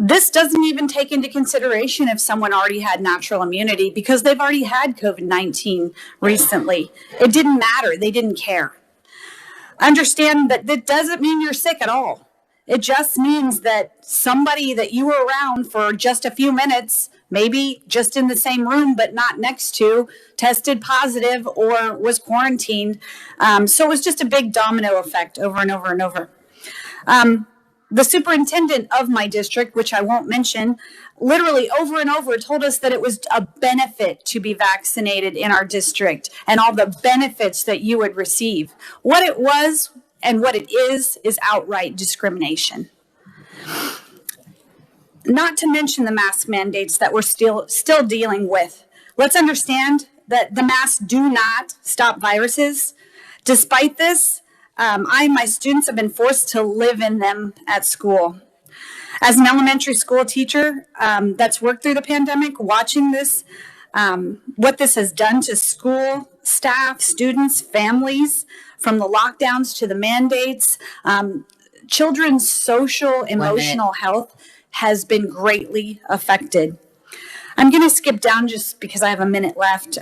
This doesn't even take into consideration if someone already had natural immunity because they've already had COVID-19 recently. It didn't matter. They didn't care. Understand that that doesn't mean you're sick at all. It just means that somebody that you were around for just a few minutes, maybe just in the same room but not next to, tested positive or was quarantined. So it was just a big domino effect over and over and over. The superintendent of my district, which I won't mention, literally over and over told us that it was a benefit to be vaccinated in our district and all the benefits that you would receive. What it was and what it is outright discrimination. Not to mention the mask mandates that we're still dealing with. Let's understand that the masks do not stop viruses. Despite this, I and my students have been forced to live in them at school. As an elementary school teacher that's worked through the pandemic, watching this, what this has done to school staff, students, families, from the lockdowns to the mandates, children's social, emotional health has been greatly affected. I'm going to skip down just because I have a minute left.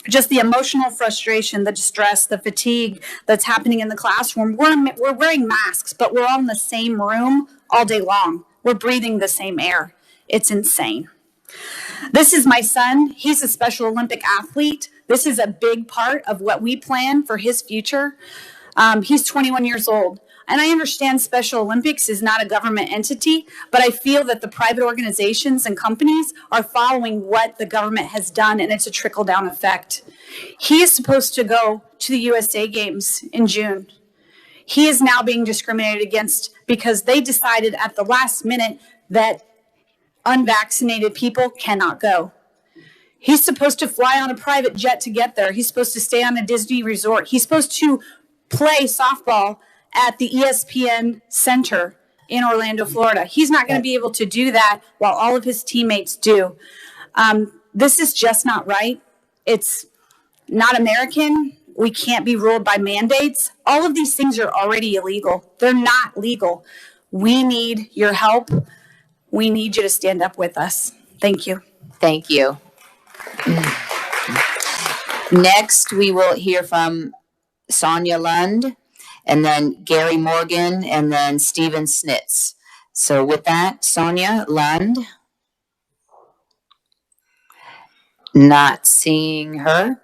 Just the emotional frustration, the distress, the fatigue that's happening in the classroom. We're wearing masks, but we're all in the same room all day long. We're breathing the same air. It's insane. This is my son. He's a Special Olympic athlete. This is a big part of what we plan for his future. He's 21 years old. And I understand Special Olympics is not a government entity, but I feel that the private organizations and companies are following what the government has done, and it's a trickle-down effect. He is supposed to go to the USA Games in June. He is now being discriminated against because they decided at the last minute that unvaccinated people cannot go. He's supposed to fly on a private jet to get there. He's supposed to stay on a Disney resort. He's supposed to play softball at the ESPN Center in Orlando, Florida. He's not going to be able to do that while all of his teammates do. This is just not right. It's not American. We can't be ruled by mandates. All of these things are already illegal. They're not legal. We need your help. We need you to stand up with us. Thank you. Thank you. Next, we will hear from Sonia Lund, and then Gary Morgan, and then Stephen Snitz. So with that, Sonia Lund. Not seeing her.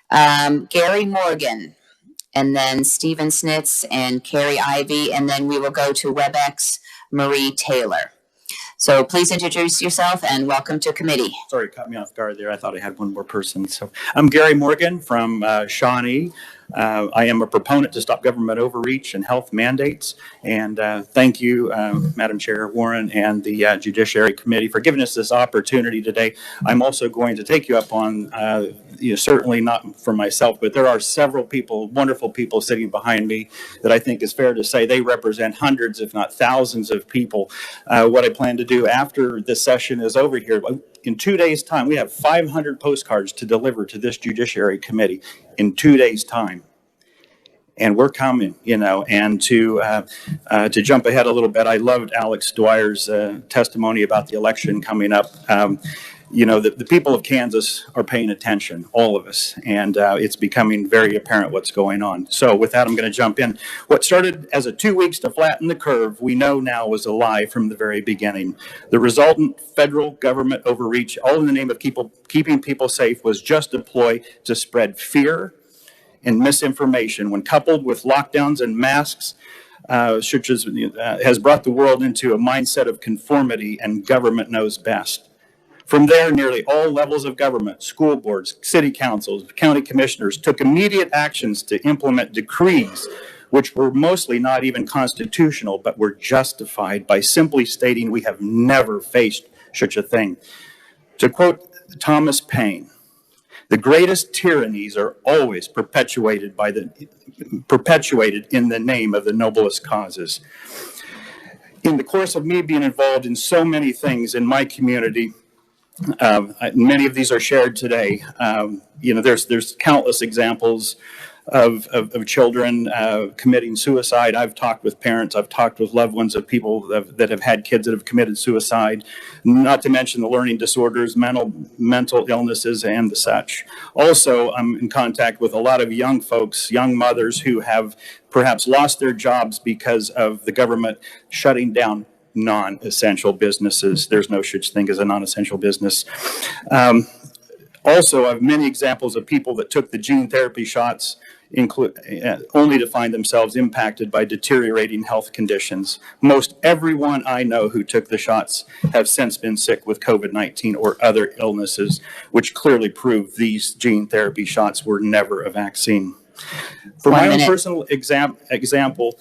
Gary Morgan, and then Stephen Snitz and Carrie Ivy, and then we will go to WebEx Marie Taylor. So please introduce yourself and welcome to committee. Sorry, it caught me off guard there. I thought I had one more person. So I'm Gary Morgan from Shawnee. I am a proponent to stop government overreach and health mandates. And thank you, Madam Chair Warren and the Judiciary Committee for giving us this opportunity today. I'm also going to take you up on, certainly not for myself, but there are several people, wonderful people sitting behind me that I think is fair to say they represent hundreds, if not thousands of people. What I plan to do after this session is over here, in 2 days' time, we have 500 postcards to deliver to this Judiciary Committee in 2 days' time. And we're coming, and to jump ahead a little bit, I loved Alex Dwyer's testimony about the election coming up. The people of Kansas are paying attention, all of us, and it's becoming very apparent what's going on. So with that, I'm going to jump in. What started as a 2 weeks to flatten the curve, we know now was a lie from the very beginning. The resultant federal government overreach, all in the name of keeping people safe, was just a ploy to spread fear and misinformation. When coupled with lockdowns and masks, has brought the world into a mindset of conformity and government knows best. From there, nearly all levels of government, school boards, city councils, county commissioners, took immediate actions to implement decrees which were mostly not even constitutional, but were justified by simply stating we have never faced such a thing. To quote Thomas Paine, the greatest tyrannies are always perpetuated in the name of the noblest causes. In the course of me being involved in so many things in my community, many of these are shared today. There's countless examples of children committing suicide. I've talked with parents, I've talked with loved ones of people that have had kids that have committed suicide, not to mention the learning disorders, mental illnesses, and the such. Also, I'm in contact with a lot of young folks, young mothers who have perhaps lost their jobs because of the government shutting down non-essential businesses. There's no such thing as a non-essential business. Also, I have many examples of people that took the gene therapy shots only to find themselves impacted by deteriorating health conditions. Most everyone I know who took the shots have since been sick with COVID-19 or other illnesses, which clearly prove these gene therapy shots were never a vaccine. For my own personal example,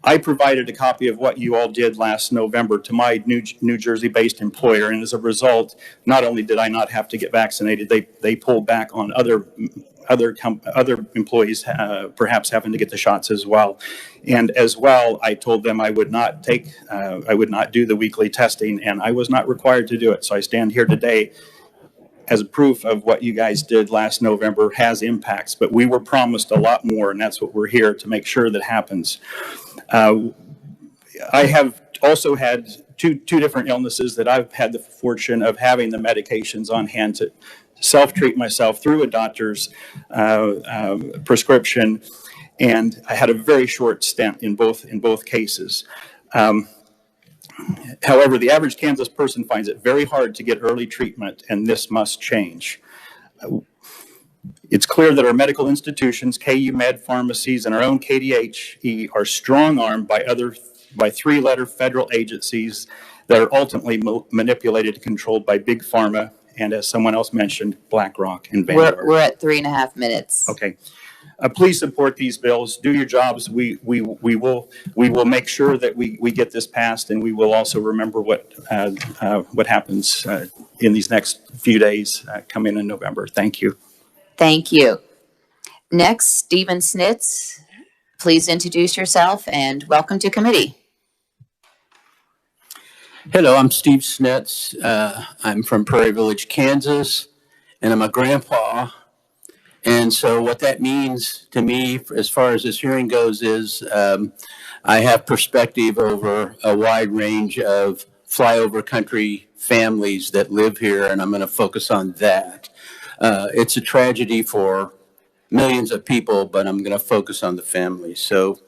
I provided a copy of what you all did last November to my New Jersey-based employer, and as a result, not only did I not have to get vaccinated, they pulled back on other employees perhaps having to get the shots as well. And as well, I told them I would not do the weekly testing, and I was not required to do it. So I stand here today as a proof of what you guys did last November has impacts, but we were promised a lot more, and that's what we're here to make sure that happens. I have also had two different illnesses that I've had the fortune of having the medications on hand to self-treat myself through a doctor's prescription, and I had a very short stint in both cases. However, the average Kansas person finds it very hard to get early treatment, and this must change. It's clear that our medical institutions, KU Med pharmacies, and our own KDHE are strong-armed by three-letter federal agencies that are ultimately manipulated and controlled by Big Pharma, and as someone else mentioned, BlackRock and Vanguard. We're at 3.5 minutes. Okay. Please support these bills. Do your jobs. We will make sure that we get this passed, and we will also remember what happens in these next few days coming in November. Thank you. Thank you. Next, Stephen Snitz. Please introduce yourself and welcome to committee. Hello, I'm Steve Snitz. I'm from Prairie Village, Kansas, and I'm a grandpa. And so what that means to me, as far as this hearing goes, is I have perspective over a wide range of flyover country families that live here, and I'm going to focus on that. It's a tragedy for millions of people, but I'm going to focus on the families. So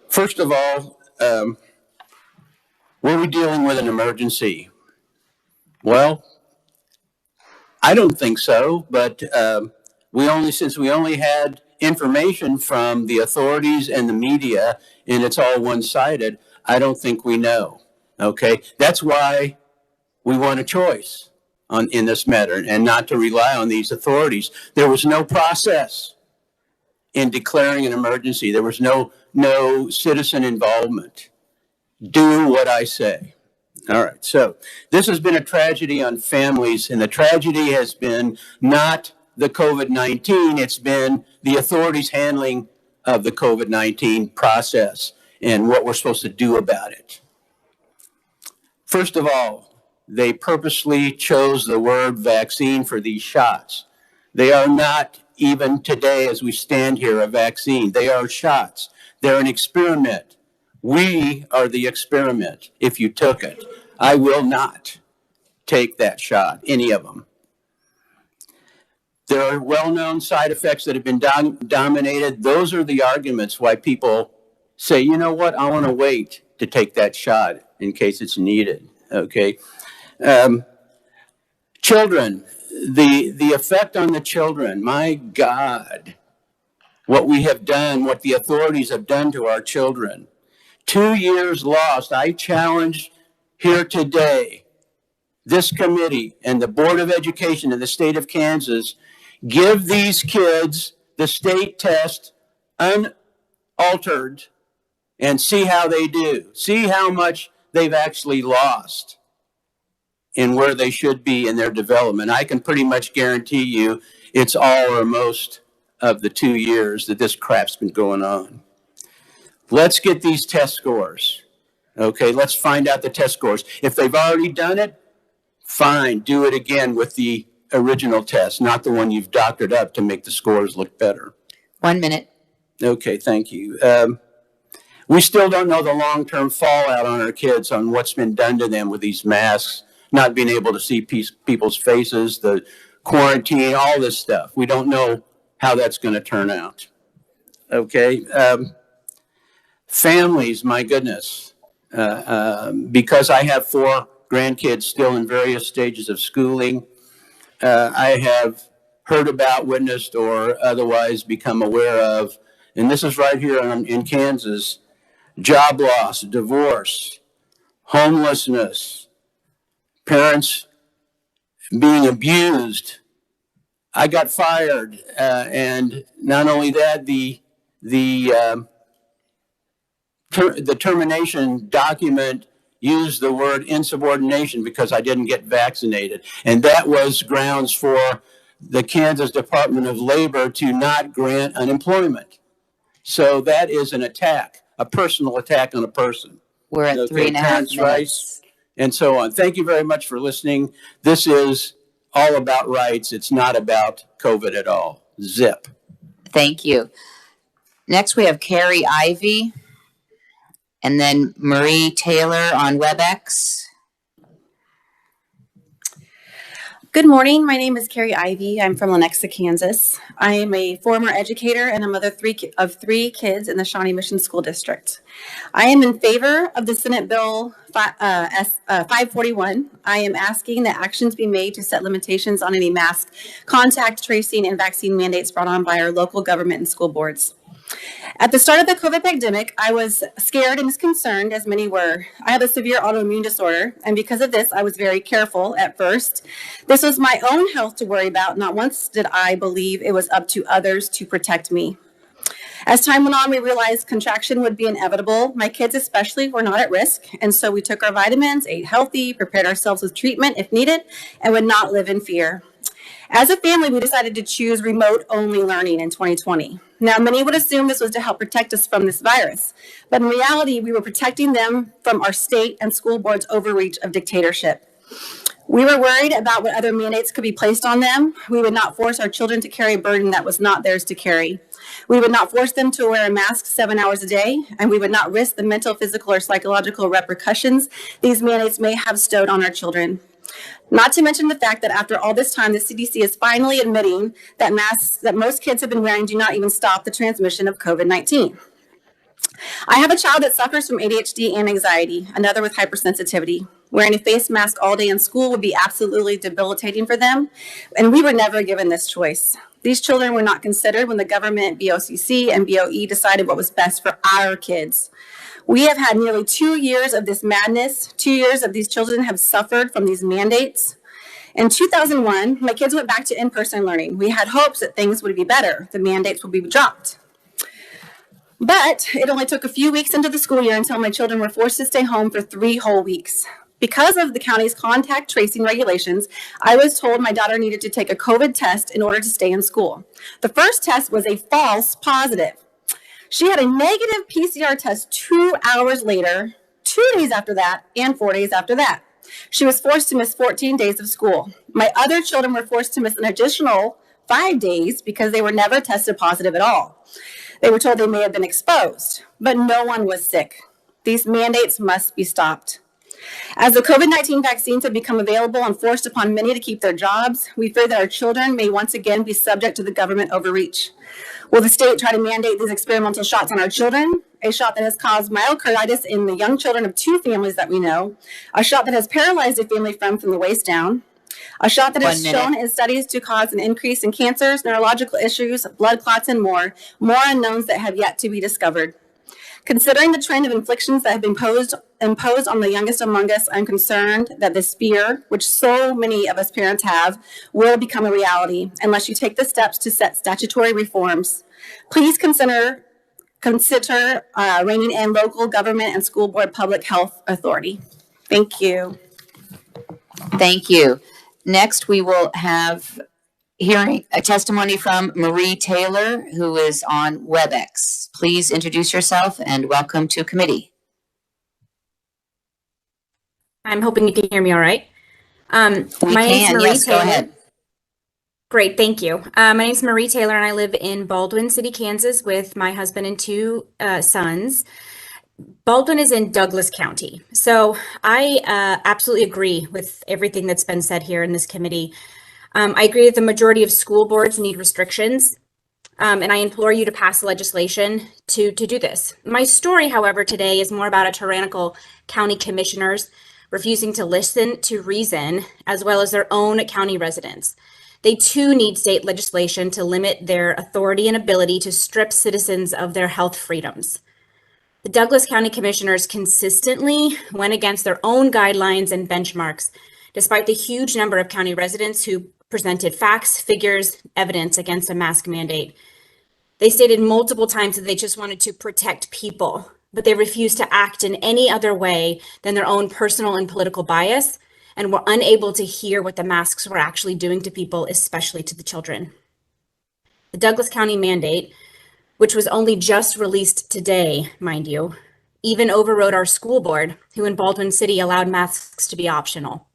first of all, were we dealing with an emergency? Well, I don't think so, but since we only had information from the authorities and the media, and it's all one-sided, I don't think we know. Okay, that's why we want a choice in this matter, and not to rely on these authorities. There was no process in declaring an emergency. There was no citizen involvement. Do what I say. All right, so this has been a tragedy on families, and the tragedy has been not the COVID-19, it's been the authorities' handling of the COVID-19 process and what we're supposed to do about it. First of all, they purposely chose the word vaccine for these shots. They are not, even today as we stand here, a vaccine. They are shots. They're an experiment. We are the experiment if you took it. I will not take that shot, any of them. There are well-known side effects that have been dominated. Those are the arguments why people say, you know what, I want to wait to take that shot in case it's needed, okay? Children, the effect on the children, my God, what we have done, what the authorities have done to our children. 2 years lost. I challenge here today, this committee and the Board of Education in the state of Kansas, give these kids the state test unaltered and see how they do. See how much they've actually lost in where they should be in their development. I can pretty much guarantee you it's all or most of the 2 years that this crap's been going on. Let's get these test scores. Okay, let's find out the test scores. If they've already done it, fine, do it again with the original test, not the one you've doctored up to make the scores look better. 1 minute. Okay, thank you. We still don't know the long-term fallout on our kids on what's been done to them with these masks, not being able to see people's faces, the quarantine, all this stuff. We don't know how that's going to turn out. Okay. Families, my goodness. Because I have 4 grandkids still in various stages of schooling, I have heard about, witnessed, or otherwise become aware of, and this is right here in Kansas, job loss, divorce, homelessness, parents being abused. I got fired, and not only that, the termination document used the word insubordination because I didn't get vaccinated. And that was grounds for the Kansas Department of Labor to not grant unemployment. So that is an attack, a personal attack on a person. We're at 3.5 minutes. Rights, and so on. Thank you very much for listening. This is all about rights. It's not about COVID at all. Zip. Thank you. Next, we have Carrie Ivy and then Marie Taylor on WebEx. Good morning. My name is Carrie Ivy. I'm from Lenexa, Kansas. I am a former educator and a mother of 3 kids in the Shawnee Mission School District. I am in favor of the Senate Bill 541. I am asking that actions be made to set limitations on any mask, contact tracing, and vaccine mandates brought on by our local government and school boards. At the start of the COVID pandemic, I was scared and concerned, as many were. I have a severe autoimmune disorder, and because of this, I was very careful at first. This was my own health to worry about. Not once did I believe it was up to others to protect me. As time went on, we realized contraction would be inevitable. My kids especially were not at risk, and so we took our vitamins, ate healthy, prepared ourselves with treatment if needed, and would not live in fear. As a family, we decided to choose remote-only learning in 2020. Now, many would assume this was to help protect us from this virus, but in reality, we were protecting them from our state and school board's overreach of dictatorship. We were worried about what other mandates could be placed on them. We would not force our children to carry a burden that was not theirs to carry. We would not force them to wear a mask 7 hours a day, and we would not risk the mental, physical, or psychological repercussions these mandates may have stowed on our children. Not to mention the fact that after all this time, the CDC is finally admitting that masks that most kids have been wearing do not even stop the transmission of COVID-19. I have a child that suffers from ADHD and anxiety, another with hypersensitivity. Wearing a face mask all day in school would be absolutely debilitating for them, and we were never given this choice. These children were not considered when the government, BOCC, and BOE decided what was best for our kids. We have had nearly 2 years of this madness. 2 years of these children have suffered from these mandates. In 2001, my kids went back to in-person learning. We had hopes that things would be better. The mandates would be dropped. But it only took a few weeks into the school year until my children were forced to stay home for 3 whole weeks. Because of the county's contact tracing regulations, I was told my daughter needed to take a COVID test in order to stay in school. The first test was a false positive. She had a negative PCR test 2 hours later, 2 days after that, and 4 days after that. She was forced to miss 14 days of school. My other children were forced to miss an additional 5 days because they were never tested positive at all. They were told they may have been exposed, but no one was sick. These mandates must be stopped. As the COVID-19 vaccines have become available and forced upon many to keep their jobs, we fear that our children may once again be subject to the government overreach. Will the state try to mandate these experimental shots on our children? A shot that has caused myocarditis in the young children of 2 families that we know, a shot that has paralyzed a family from the waist down, a shot that has shown in studies to cause an increase in cancers, neurological issues, blood clots, and more unknowns that have yet to be discovered. Considering the trend of inflictions that have been imposed on the youngest among us, I'm concerned that this fear, which so many of us parents have, will become a reality unless you take the steps to set statutory reforms. Please consider reining in local government and school board public health authority. Thank you. Thank you. Next, we will have hearing a testimony from Marie Taylor, who is on WebEx. Please introduce yourself and welcome to committee. I'm hoping you can hear me all right. My name is Marie Taylor. Go ahead. Great, thank you. My name is Marie Taylor, and I live in Baldwin City, Kansas, with my husband and two sons. Baldwin is in Douglas County. So I absolutely agree with everything that's been said here in this committee. I agree that the majority of school boards need restrictions, and I implore you to pass legislation to do this. My story, however, today is more about a tyrannical county commissioners refusing to listen to reason, as well as their own county residents. They too need state legislation to limit their authority and ability to strip citizens of their health freedoms. The Douglas County Commissioners consistently went against their own guidelines and benchmarks, despite the huge number of county residents who presented facts, figures, evidence against a mask mandate. They stated multiple times that they just wanted to protect people, but they refused to act in any other way than their own personal and political bias, and were unable to hear what the masks were actually doing to people, especially to the children. The Douglas County mandate, which was only just released today, mind you, even overrode our school board, who in Baldwin City allowed masks to be optional.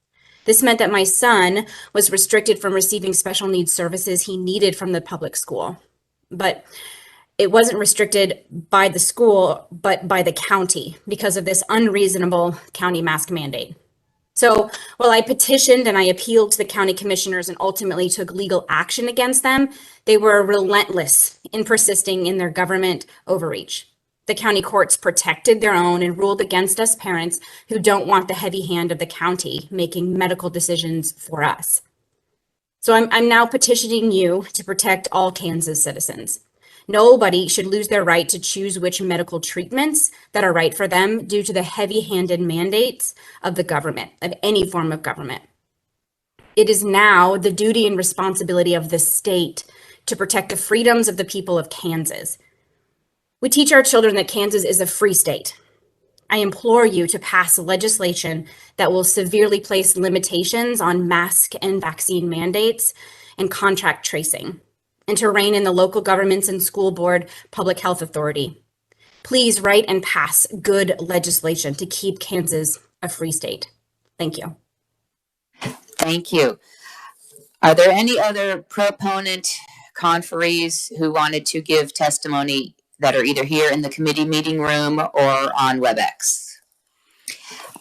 This meant that my son was restricted from receiving special needs services he needed from the public school. But it wasn't restricted by the school, but by the county because of this unreasonable county mask mandate. So while I petitioned and I appealed to the county commissioners and ultimately took legal action against them, they were relentless in persisting in their government overreach. The county courts protected their own and ruled against us parents who don't want the heavy hand of the county making medical decisions for us. So I'm now petitioning you to protect all Kansas citizens. Nobody should lose their right to choose which medical treatments that are right for them due to the heavy-handed mandates of the government, of any form of government. It is now the duty and responsibility of the state to protect the freedoms of the people of Kansas. We teach our children that Kansas is a free state. I implore you to pass legislation that will severely place limitations on mask and vaccine mandates and contract tracing, and to rein in the local governments and school board public health authority. Please write and pass good legislation to keep Kansas a free state. Thank you. Thank you. Are there any other proponent conferees who wanted to give testimony that are either here in the committee meeting room or on WebEx?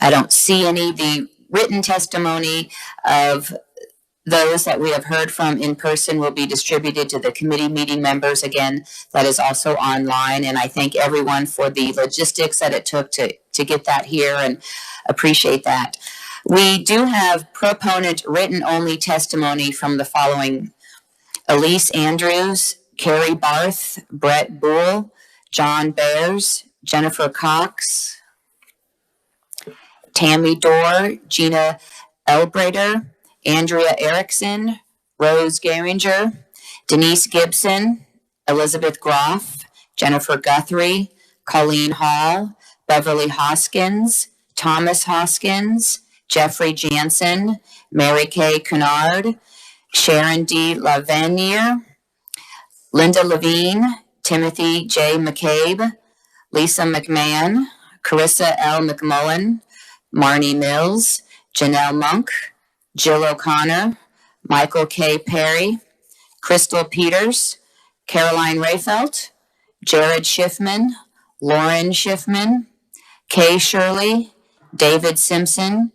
I don't see any. The written testimony of those that we have heard from in person will be distributed to the committee meeting members. Again, that is also online, and I thank everyone for the logistics that it took to get that here and appreciate that. We do have proponent written only testimony from the following: Elise Andrews, Carrie Barth, Brett Buell, John Bears, Jennifer Cox, Tammy Dorr, Gina Elbrader, Andrea Erickson, Rose Geringer, Denise Gibson, Elizabeth Groff, Jennifer Guthrie, Colleen Hall, Beverly Hoskins, Thomas Hoskins, Jeffrey Jansen, Mary Kay Cunard, Sharon D. Lavenier, Linda Levine, Timothy J. McCabe, Lisa McMahon, Carissa L. McMullen, Marnie Mills, Janelle Monk, Jill O'Connor, Michael K. Perry, Crystal Peters, Caroline Rayfelt, Jared Schiffman, Lauren Schiffman, Kay Shirley, David Simpson,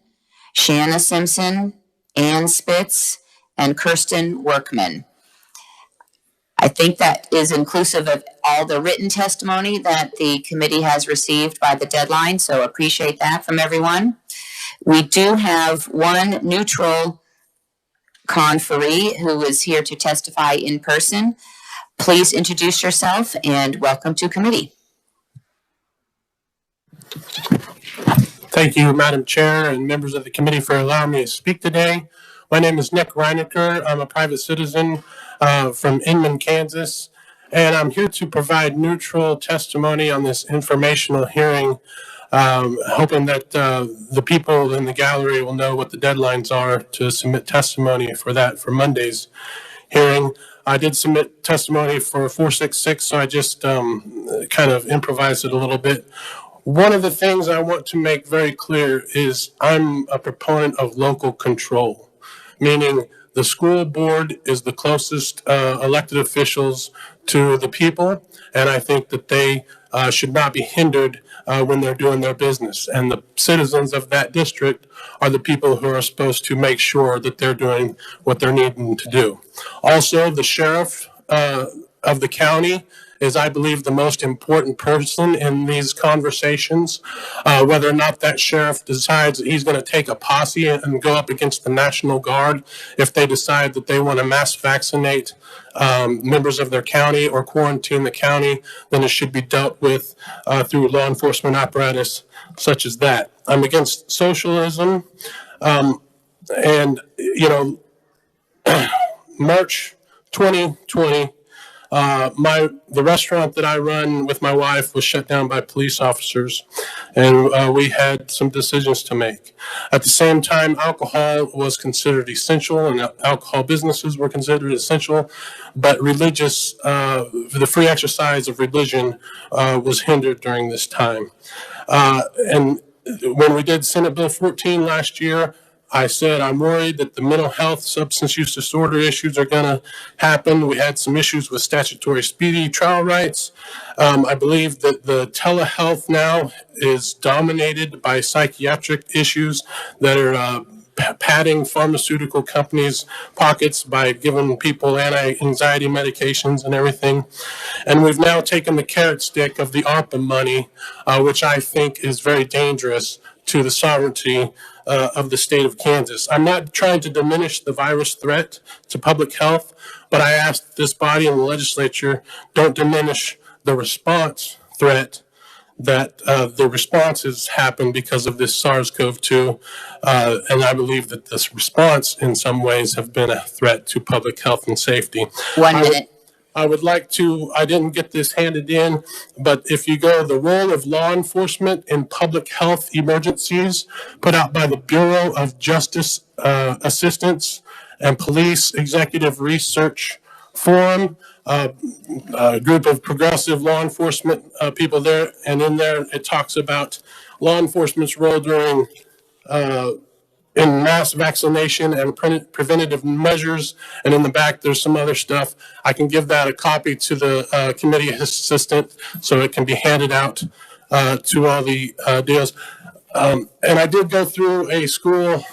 Shanna Simpson, Ann Spitz, and Kirsten Workman. I think that is inclusive of all the written testimony that the committee has received by the deadline, so appreciate that from everyone. We do have one neutral conferee who is here to testify in person. Please introduce yourself and welcome to committee. Thank you, Madam Chair and members of the committee, for allowing me to speak today. My name is Nick Reinecker. I'm a private citizen from Inman, Kansas, and I'm here to provide neutral testimony on this informational hearing, hoping that the people in the gallery will know what the deadlines are to submit testimony for Monday's hearing. I did submit testimony for 466, so I just kind of improvised it a little bit. One of the things I want to make very clear is I'm a proponent of local control, meaning the school board is the closest elected officials to the people, and I think that they should not be hindered when they're doing their business. And the citizens of that district are the people who are supposed to make sure that they're doing what they're needing to do. Also, the sheriff of the county is, I believe, the most important person in these conversations. Whether or not that sheriff decides that he's going to take a posse and go up against the National Guard if they decide that they want to mass vaccinate members of their county or quarantine the county, then it should be dealt with through law enforcement apparatus such as that. I'm against socialism. And, you know, March 2020, the restaurant that I run with my wife was shut down by police officers, and we had some decisions to make. At the same time, alcohol was considered essential, and alcohol businesses were considered essential, but the free exercise of religion was hindered during this time. And when we did Senate Bill 14 last year, I said, I'm worried that the mental health, substance use disorder issues are going to happen. We had some issues with statutory speedy trial rights. I believe that the telehealth now is dominated by psychiatric issues that are padding pharmaceutical companies' pockets by giving people anti-anxiety medications and everything. And we've now taken the carrot stick of the ARPA money, which I think is very dangerous to the sovereignty of the state of Kansas. I'm not trying to diminish the virus threat to public health, but I ask this body and the legislature don't diminish the response threat that the responses happen because of this SARS-CoV-2. And I believe that this response in some ways have been a threat to public health and safety. 1 minute. I would like to, I didn't get this handed in, but if you go, the role of law enforcement in public health emergencies put out by the Bureau of Justice Assistance and Police Executive Research Forum, a group of progressive law enforcement people there, and in there it talks about law enforcement's role during in mass vaccination and preventative measures, and in the back there's some other stuff. I can give that a copy to the committee assistant so it can be handed out to all the deals. And I did go through a school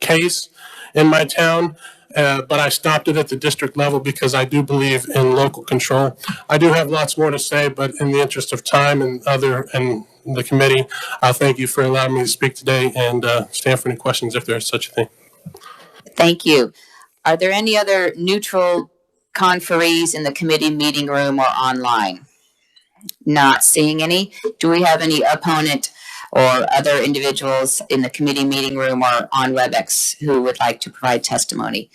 case in my town, but I stopped it at the district level because I do believe in local control. I do have lots more to say, but in the interest of time and the committee, thank you for allowing me to speak today, and stand for any questions if there's such a thing. Thank you. Are there any other neutral conferees in the committee meeting room or online? Not seeing any. Do we have any opponent or other individuals in the committee meeting room or on WebEx who would like to provide testimony?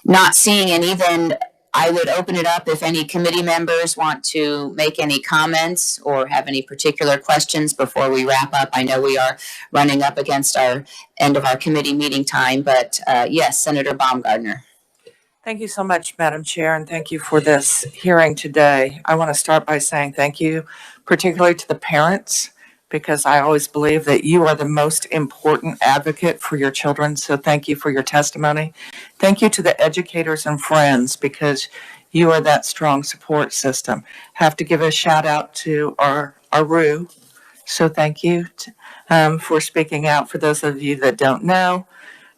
Not seeing any, then I would open it up if any committee members want to make any comments or have any particular questions before we wrap up. I know we are running up against our end of our committee meeting time, but yes, Senator Baumgardner. Thank you so much, Madam Chair, and thank you for this hearing today. I want to start by saying thank you, particularly to the parents, because I always believe that you are the most important advocate for your children. So thank you for your testimony. Thank you to the educators and friends, because you are that strong support system. Have to give a shout out to our RU. So thank you for speaking out. For those of you that don't know,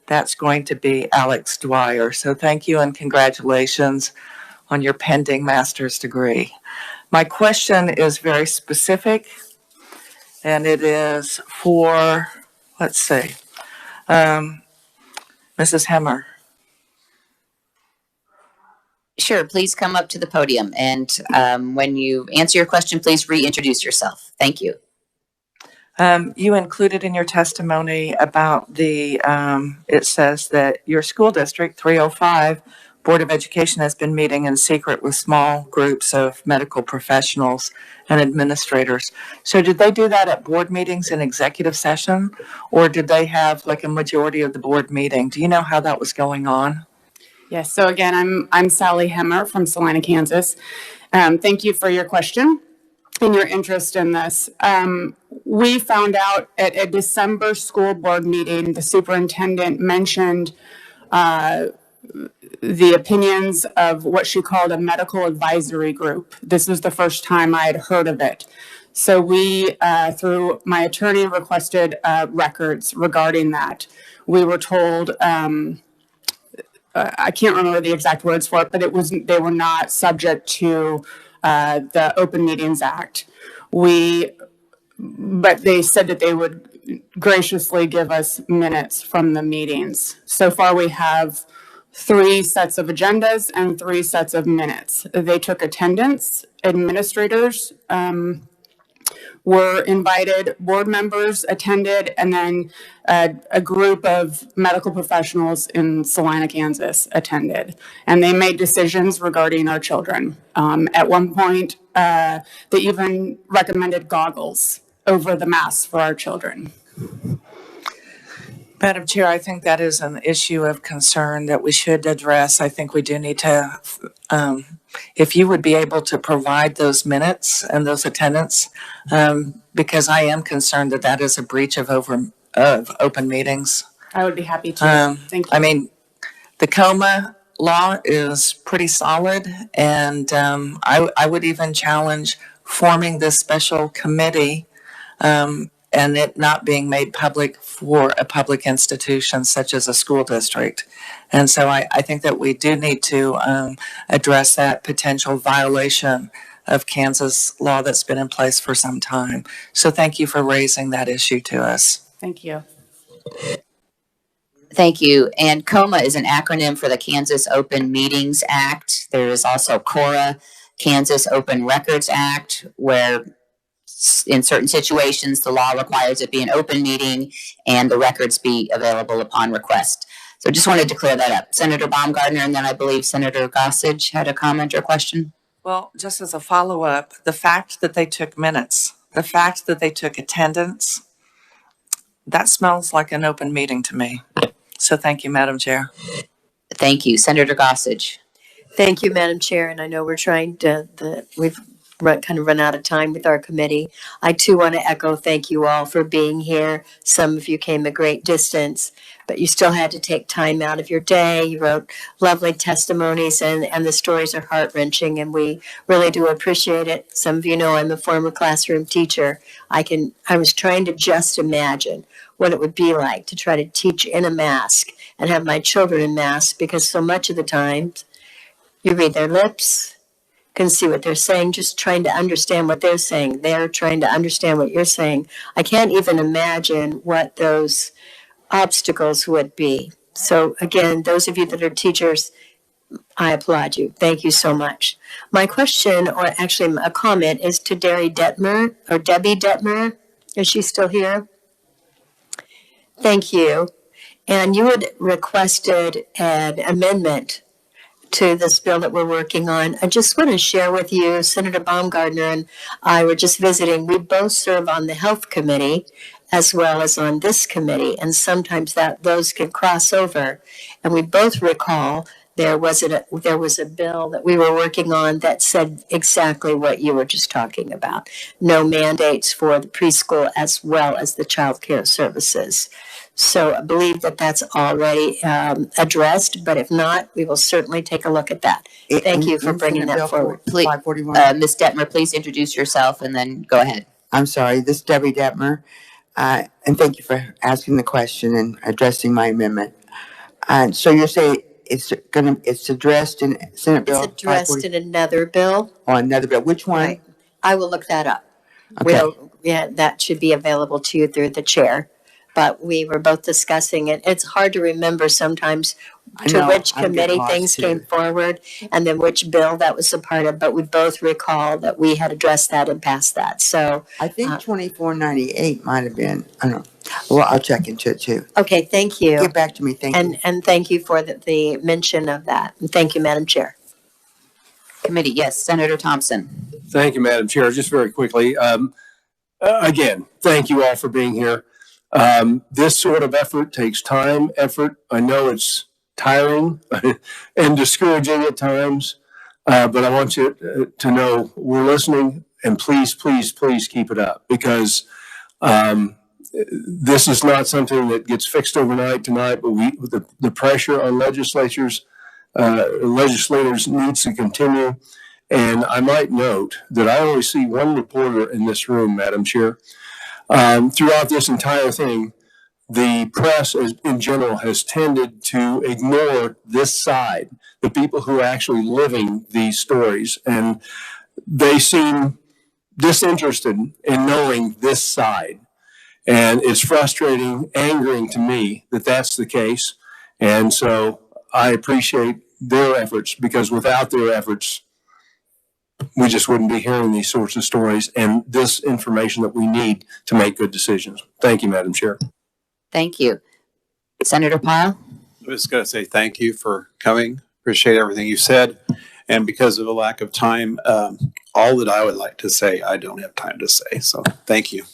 that's going to be Alex Dwyer. So thank you and congratulations on your pending master's degree. My question is very specific, and it is for, let's see, Mrs. Hemmer. Sure, please come up to the podium, and when you answer your question, please reintroduce yourself. Thank you. You included in your testimony about the, it says that your school district, 305, Board of Education has been meeting in secret with small groups of medical professionals and administrators. So did they do that at board meetings in executive session, or did they have like a majority of the board meeting? Do you know how that was going on? Yes, so again, I'm Sally Hemmer from Salina, Kansas. Thank you for your question and your interest in this. We found out at a December school board meeting, the superintendent mentioned the opinions of what she called a medical advisory group. This was the first time I had heard of it. So we, through my attorney, requested records regarding that. We were told, I can't remember the exact words for it, but they were not subject to the Open Meetings Act. But they said that they would graciously give us minutes from the meetings. So far, we have 3 sets of agendas and 3 sets of minutes. They took attendance, administrators were invited, board members attended, and then a group of medical professionals in Salina, Kansas attended. And they made decisions regarding our children. At one point, they even recommended goggles over the masks for our children. Madam Chair, I think that is an issue of concern that we should address. I think we do need to, if you would be able to provide those minutes and those attendance, because I am concerned that that is a breach of open meetings. I would be happy to. Thank you. I mean, the COMA law is pretty solid, and I would even challenge forming this special committee and it not being made public for a public institution such as a school district. And so I think that we do need to address that potential violation of Kansas law that's been in place for some time. So thank you for raising that issue to us. Thank you. Thank you. And COMA is an acronym for the Kansas Open Meetings Act. There is also KORA, Kansas Open Records Act, where in certain situations, the law requires it be an open meeting and the records be available upon request. So just wanted to clear that up. Senator Baumgardner, and then I believe Senator Gossage had a comment or question. Well, just as a follow-up, the fact that they took minutes, the fact that they took attendance, that smells like an open meeting to me. So thank you, Madam Chair. Thank you. Senator Gossage. Thank you, Madam Chair. And I know we're trying to, we've kind of run out of time with our committee. I too want to echo thank you all for being here. Some of you came a great distance, but you still had to take time out of your day. You wrote lovely testimonies and the stories are heart-wrenching and we really do appreciate it. Some of you know I'm a former classroom teacher. I was trying to just imagine what it would be like to try to teach in a mask and have my children in masks, because so much of the time you read their lips, can see what they're saying, just trying to understand what they're saying. They're trying to understand what you're saying. I can't even imagine what those obstacles would be. So again, those of you that are teachers, I applaud you. Thank you so much. My question, or actually a comment, is to Debbie Detmer. Is she still here? Thank you. And you had requested an amendment to this bill that we're working on. I just want to share with you, Senator Baumgardner and I were just visiting. We both serve on the Health Committee as well as on this committee, and sometimes those can cross over. And we both recall there was a bill that we were working on that said exactly what you were just talking about. No mandates for the preschool as well as the child care services. So I believe that that's already addressed, but if not, we will certainly take a look at that. Thank you for bringing that forward. Please, Ms. Detmer, please introduce yourself and then go ahead. I'm sorry, this is Debbie Detmer, and thank you for asking the question and addressing my amendment. So you're saying it's addressed in Senate Bill? It's addressed in another bill. Oh, another bill. Which one? Right. I will look that up. Okay. That should be available to you through the chair. But we were both discussing it. It's hard to remember sometimes to which committee things came forward and then which bill that was a part of. But we both recall that we had addressed that and passed that. So I think 2498 might have been. I don't know. Well, I'll check into it too. Okay, thank you. Get back to me. Thank you. And thank you for the mention of that. And thank you, Madam Chair. Committee, yes, Senator Thompson. Thank you, Madam Chair. Just very quickly, again, thank you all for being here. This sort of effort takes time, effort. I know it's tiring and discouraging at times, but I want you to know we're listening, and please, please, please keep it up, because This is not something that gets fixed overnight tonight, but the pressure on legislators needs to continue. And I might note that I only see one reporter in this room, Madam Chair. Throughout this entire thing, the press in general has tended to ignore this side, the people who are actually living these stories. And they seem disinterested in knowing this side. And it's frustrating, angering to me that that's the case. And so I appreciate their efforts, because without their efforts, we just wouldn't be hearing these sorts of stories and this information that we need to make good decisions. Thank you, Madam Chair. Thank you. Senator Pyle? I was going to say thank you for coming. Appreciate everything you said. And because of a lack of time, all that I would like to say, I don't have time to say. So thank you.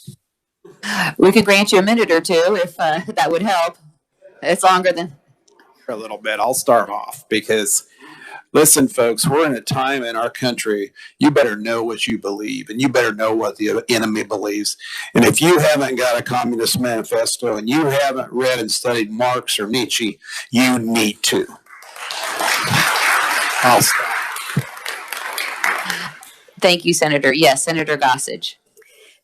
We could grant you a minute or two if that would help. It's longer than... For a little bit, I'll start off because, listen, folks, we're in a time in our country, you better know what you believe, and you better know what the enemy believes. And if you haven't got a Communist Manifesto and you haven't read and studied Marx or Nietzsche, you need to. I'll stop. Thank you, Senator. Yes, Senator Gossage.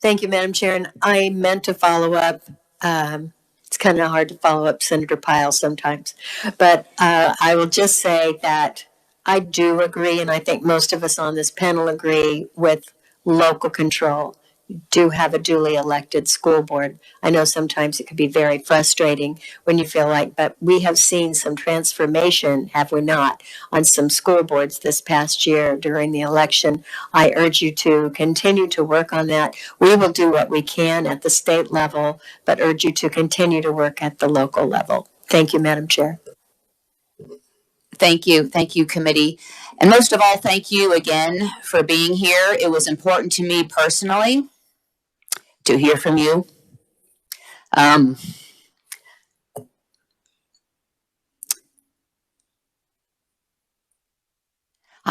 Thank you, Madam Chair. And I meant to follow up. It's kind of hard to follow up Senator Pyle sometimes. But I will just say that I do agree, and I think most of us on this panel agree, with local control. You do have a duly elected school board. I know sometimes it can be very frustrating when you feel like, but we have seen some transformation, have we not, on some school boards this past year during the election. I urge you to continue to work on that. We will do what we can at the state level, but urge you to continue to work at the local level. Thank you, Madam Chair. Thank you. Thank you, committee. And most of all, thank you again for being here. It was important to me personally to hear from you. I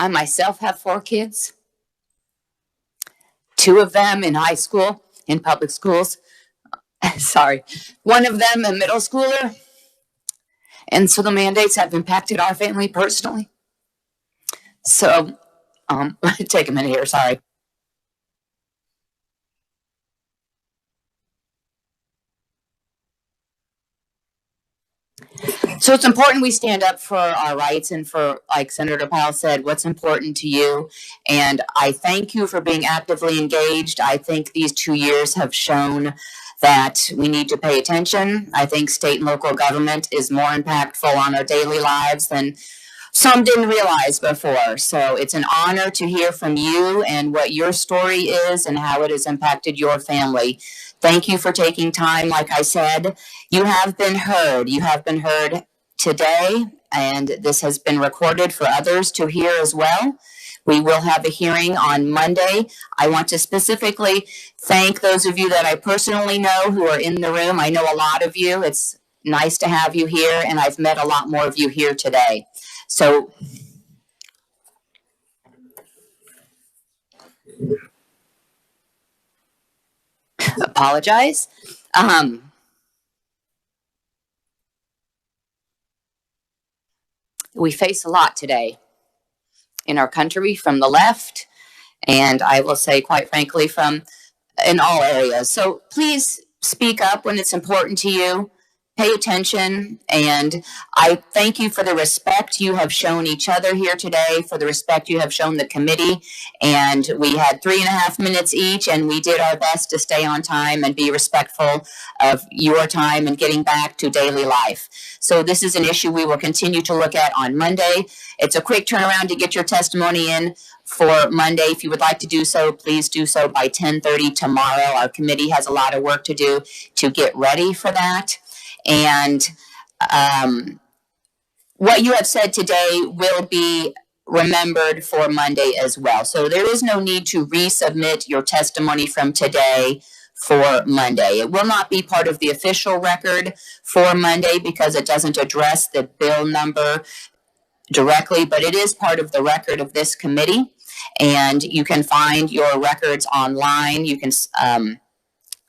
myself have 4 kids, 2 of them in high school, in public schools. Sorry, 1 of them a middle schooler. And so the mandates have impacted our family personally. So, take a minute here, sorry. So it's important we stand up for our rights and for, like Senator Powell said, what's important to you. And I thank you for being actively engaged. I think these 2 years have shown that we need to pay attention. I think state and local government is more impactful on our daily lives than some didn't realize before. So it's an honor to hear from you and what your story is and how it has impacted your family. Thank you for taking time. Like I said, you have been heard. You have been heard today, and this has been recorded for others to hear as well. We will have a hearing on Monday. I want to specifically thank those of you that I personally know who are in the room. I know a lot of you. It's nice to have you here, and I've met a lot more of you here today. So apologize. We face a lot today in our country from the left, and I will say, quite frankly, from in all areas. So please speak up when it's important to you. Pay attention, and I thank you for the respect you have shown each other here today, for the respect you have shown the committee. And we had 3.5 minutes each, and we did our best to stay on time and be respectful of your time and getting back to daily life. So this is an issue we will continue to look at on Monday. It's a quick turnaround to get your testimony in for Monday. If you would like to do so, please do so by 10:30 tomorrow. Our committee has a lot of work to do to get ready for that. And what you have said today will be remembered for Monday as well. So there is no need to resubmit your testimony from today for Monday. It will not be part of the official record for Monday because it doesn't address the bill number directly, but it is part of the record of this committee. And you can find your records online. You can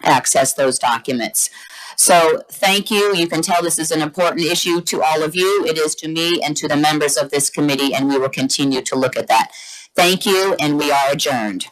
access those documents. So thank you. You can tell this is an important issue to all of you. It is to me and to the members of this committee, and we will continue to look at that. Thank you, and we are adjourned.